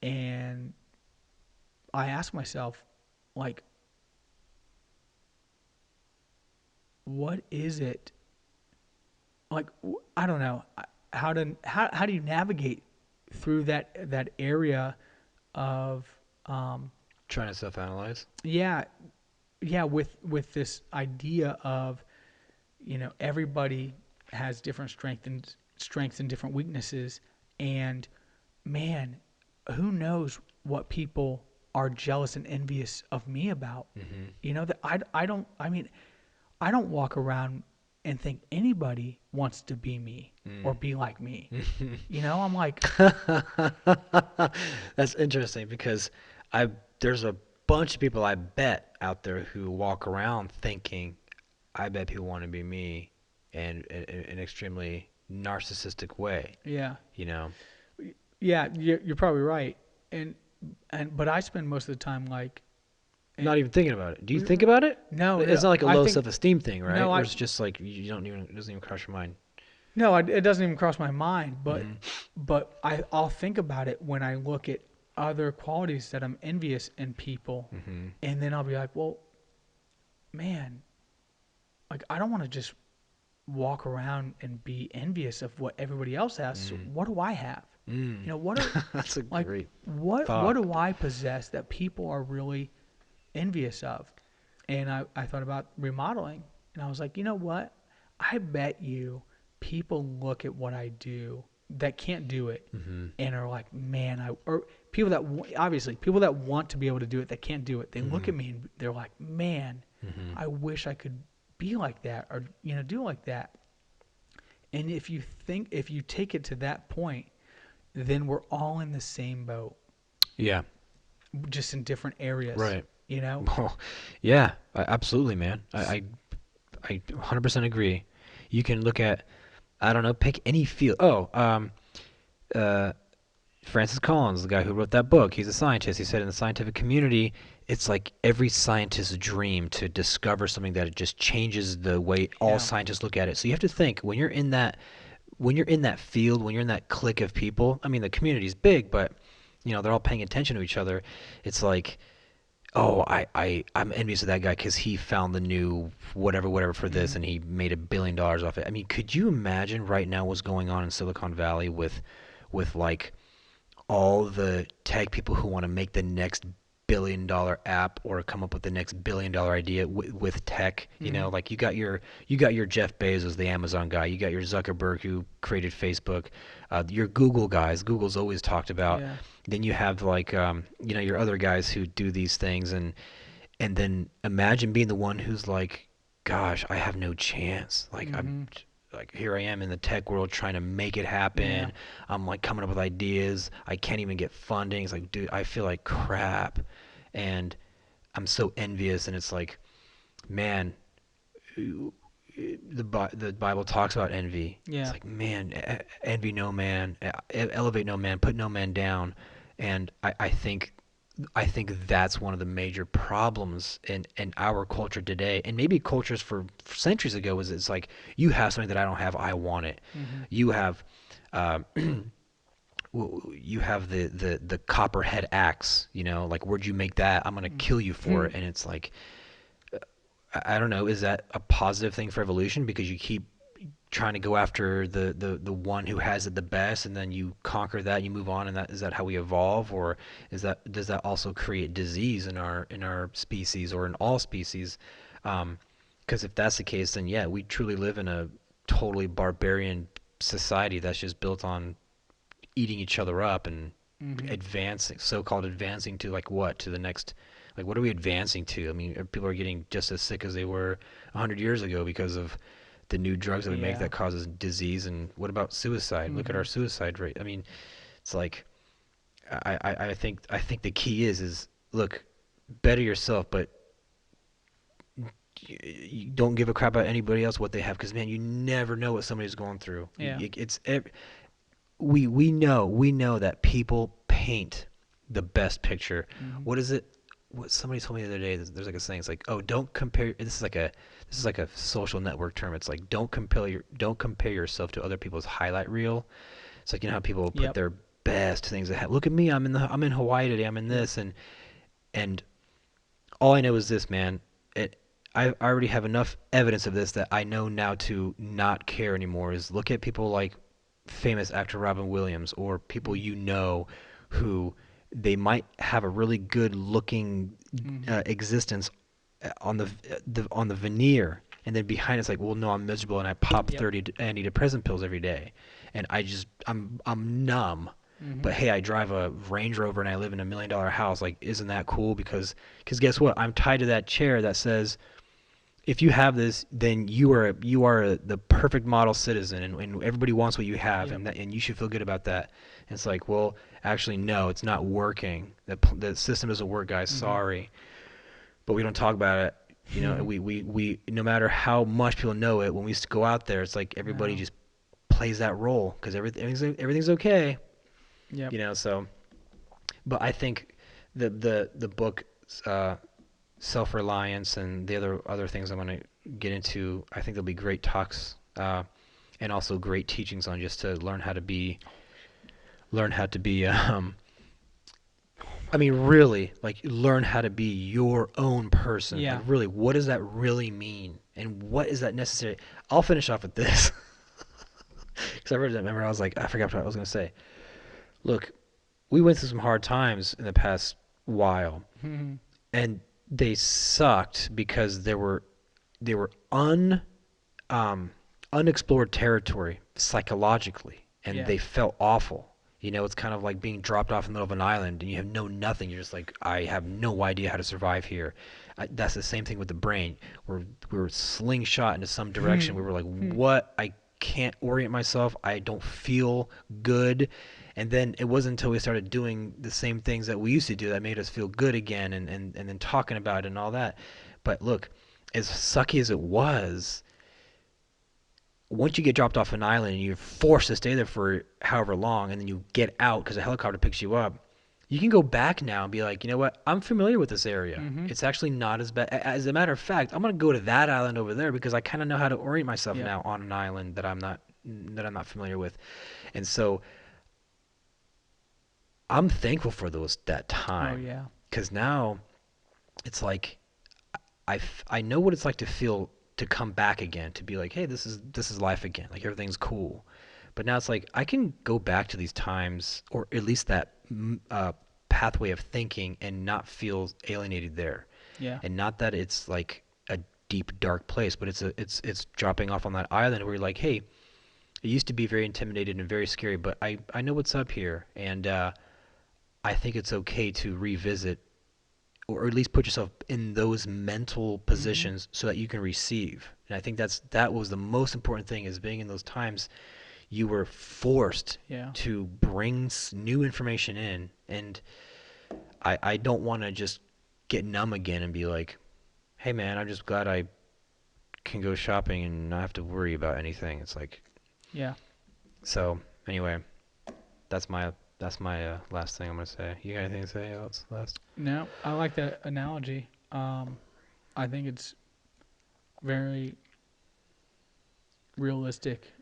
And I ask myself, like, what is it? Like, I don't know. How do you navigate through that area of Trying to self-analyze. yeah with this idea of everybody has different strengths and different weaknesses, and man, who knows what people are jealous and envious of me about. That I don't walk around and think anybody wants to be me or be like me. I'm like, That's interesting because there's a bunch of people I bet out there who walk around thinking, I bet people want to be me, and in an extremely narcissistic way. yeah, Yeah, you're probably right. But I spend most of the time like, not even thinking about it. Do you think about it? no, It's not like a I low think, self-esteem thing, right? no, Or it's just like you don't even, it doesn't even cross your mind. no, it doesn't even cross my mind. But I'll think about it when I look at other qualities that I'm envious in people, and then I'll be like, well, man, like, I don't want to just walk around and be envious of what everybody else has. So what do I have? What are That's a like great what thought. do I possess that people are really envious of? And I thought about remodeling, and I was like, you know what? I bet you people look at what I do that can't do it and are like, man, or people that obviously people that want to be able to do it that can't do it. They look at me and they're like, man, I wish I could be like that or do like that. And if you take it to that point, then we're all in the same boat, Yeah. just in different areas. Right. Well, yeah, absolutely, man. I 100% agree. You can look at, I don't know, pick any field. Francis Collins, the guy who wrote that book, he's a scientist. He said in the scientific community, it's like every scientist's dream to discover something that it just changes the way all scientists look at it. So you have to think when you're in that field, when you're in that clique of people. I mean, the community's big, but they're all paying attention to each other. It's like, oh, I'm envious of that guy because he found the new whatever for this, and he made $1 billion off it. I mean, could you imagine right now what's going on in Silicon Valley with like all the tech people who want to make the next $1 billion app or come up with the next $1 billion idea with tech? Like you got your Jeff Bezos, the Amazon guy. You got your Zuckerberg who created Facebook. Your Google guys. Google's always talked about. Yeah. Then you have like your other guys who do these things, and then imagine being the one who's like, gosh, I have no chance. Like I'm like, here I am in the tech world trying to make it happen. Yeah. I'm like coming up with ideas. I can't even get funding. It's like, dude, I feel like crap, and I'm so envious. And it's like, man, the Bible talks about envy. Yeah. It's like, man, envy no man, elevate no man, put no man down. And I think I think that's one of the major problems in our culture today, and maybe cultures for centuries ago. Is it's like you have something that I don't have, I want it. Mm-hmm. You have, uh, you have the copperhead axe. You know, like where'd you make that? I'm gonna kill you for Mm-hmm. it. And it's like I don't know. Is that a positive thing for evolution? Because you keep trying to go after the one who has it the best, and then you conquer that, you move on, and that is that how we evolve, or is that does that also create disease in our species or in all species? Because if that's the case, then yeah, we truly live in a totally barbarian society that's just built on eating each other up and Mm-hmm. advancing, so-called advancing to like what to the next. Like, what are we advancing to? I mean, people are getting just as sick as they were 100 years ago because of the new drugs that we make Yeah. that causes disease. And what about suicide? Look at Mm-hmm. our suicide rate. I mean, it's like I think the key is look, better yourself, but you don't give a crap about anybody else what they have, because man, you never know what somebody's going through. Yeah. We know that people paint the best picture. Mm-hmm. What is it? What somebody told me the other day. There's like a saying. It's like, oh, don't compare. This is like a social network term. It's like don't compare yourself to other people's highlight reel. It's like, you know how people put Yep. their best things ahead. Look at me. I'm in Hawaii today. I'm in Yep. this, and all I know is this, man. I already have enough evidence of this that I know now to not care anymore. Is look at people like famous actor Robin Williams, or people Mm-hmm. you know who they might have a really good looking Mm-hmm. existence on the veneer, and then behind it's like, well, no, I'm miserable and I pop Yep. 30 antidepressant pills every day, and I'm numb. Mm-hmm. But hey, I drive a Range Rover and I live in $1 million house. Like, isn't that cool? Because guess what? I'm tied to that chair that says, if you have this, then you are the perfect model citizen, and everybody wants what you have, Yep. and you should feel good about that. And it's like, well, actually, no, it's not working. The system doesn't work, guys. Mm-hmm. Sorry, but we don't talk about it. You know, we no matter how much people know it, when we go out there, it's like everybody No. just plays that role because everything's okay. Yep. You know, so. But I think the book. Uh, Self-reliance and the other things I'm going to get into, I think there'll be great talks, and also great teachings on just to learn how to be I mean, really, like, learn how to be your own person. Like, Yeah. really, what does that really mean, and what is that necessary? I'll finish off with this because I read that. Remember, I was like, I forgot what I was going to say. Look, we went through some hard times in the past while, Mm-hmm. and they sucked because they were unexplored territory psychologically, and Yeah. they felt awful. You know, it's kind of like being dropped off in the middle of an island and you have nothing. You're just like, I have no idea how to survive here. That's the same thing with the brain. We're slingshot into some direction. We were like, what? I can't orient myself. I don't feel good. And then it wasn't until we started doing the same things that we used to do that made us feel good again, and then talking about it and all that. But look, as sucky as it was, once you get dropped off an island and you're forced to stay there for however long, and then you get out because a helicopter picks you up, you can go back now and be like, you know what? I'm familiar with this area. Mm-hmm. It's actually not as bad. As a matter of fact, I'm gonna go to that island over there because I kind of know how to orient myself Yep. now on an island that I'm not familiar with, and so I'm thankful for that Oh time, yeah. because now it's like I know what it's like to feel, to come back again, to be like, hey, this is life again, like everything's cool. But now it's like I can go back to these times, or at least that pathway of thinking, and not feel alienated there. Yeah. And not that it's like a deep dark place, but it's dropping off on that island where you're like, hey, it used to be very intimidated and very scary, but I know what's up here, and I think it's okay to revisit, or at least put yourself in those mental Mm-hmm. positions so that you can receive. And I think that was the most important thing, is being in those times you were forced Yeah. to bring new information in. And I don't want to just get numb again and be like, hey man, I'm just glad I can go shopping and not have to worry about anything. It's like, Yeah. so anyway, that's my That's my last thing I'm gonna say. You got anything to say else last? No, I like that analogy. I think it's very realistic,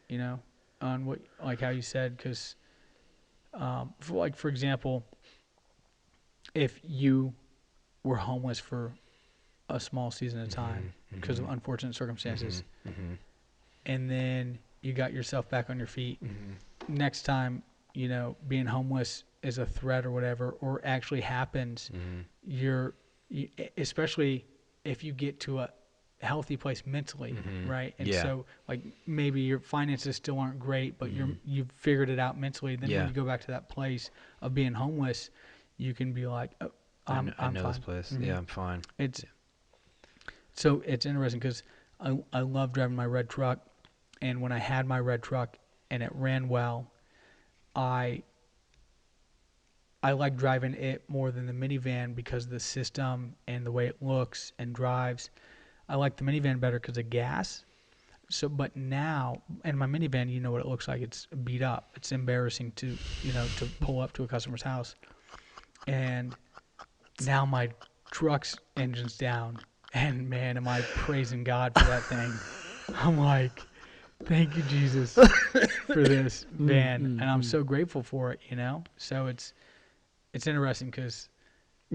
on what, like how you said, because, for example, if you were homeless for a small season of time because of unfortunate circumstances, and then you got yourself back on your feet, next time, being homeless is a threat or whatever, or actually happens, especially if you get to a healthy place mentally, right? And Yeah. so, like, maybe your finances still aren't great, but you've figured it out mentally. Then Yeah. when you go back to that place of being homeless, you can be like, oh, I I'm know fine. this place. Mhm. Yeah, I'm fine. It's interesting because I love driving my red truck, and when I had my red truck and it ran well, I like driving it more than the minivan because of the system and the way it looks and drives. I like the minivan better because of gas. So, but now, and my minivan, you know what it looks like. It's beat up. It's embarrassing to, to pull up to a customer's house. And now my truck's engine's down. And man, am I praising God for that thing. I'm like, thank you, Jesus, for this van. And I'm so grateful for it, So it's interesting because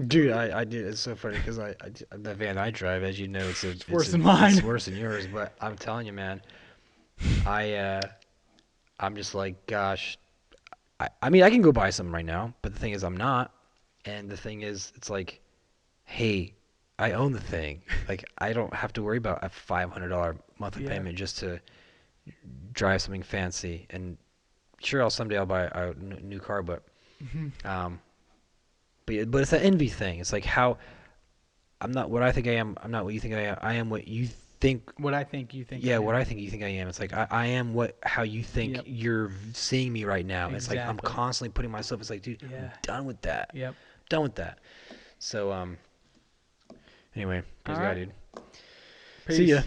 Dude, I do. It's so funny because the van I drive, as you know, it's worse than mine. It's worse than yours. But I'm telling you, man, I I'm just like, gosh, I mean, I can go buy something right now, but the thing is, I'm not. And the thing is, it's like, hey, I own the thing. Like, I don't have to worry about a $500 monthly Yeah. payment just to drive something fancy. And sure, someday I'll buy a new car, but um, but it's that envy thing. It's like how I'm not what I think I am. I'm not what you think I am. I am what you think. What I think you think. Yeah, I what am. I think you think I am. It's like I am how you think Yep. you're seeing me right now. It's like I'm Exactly. constantly putting myself. It's like, dude, I'm Yeah. done with that. Yep. Done with that. So anyway, praise All God, right. dude. Peace. See ya.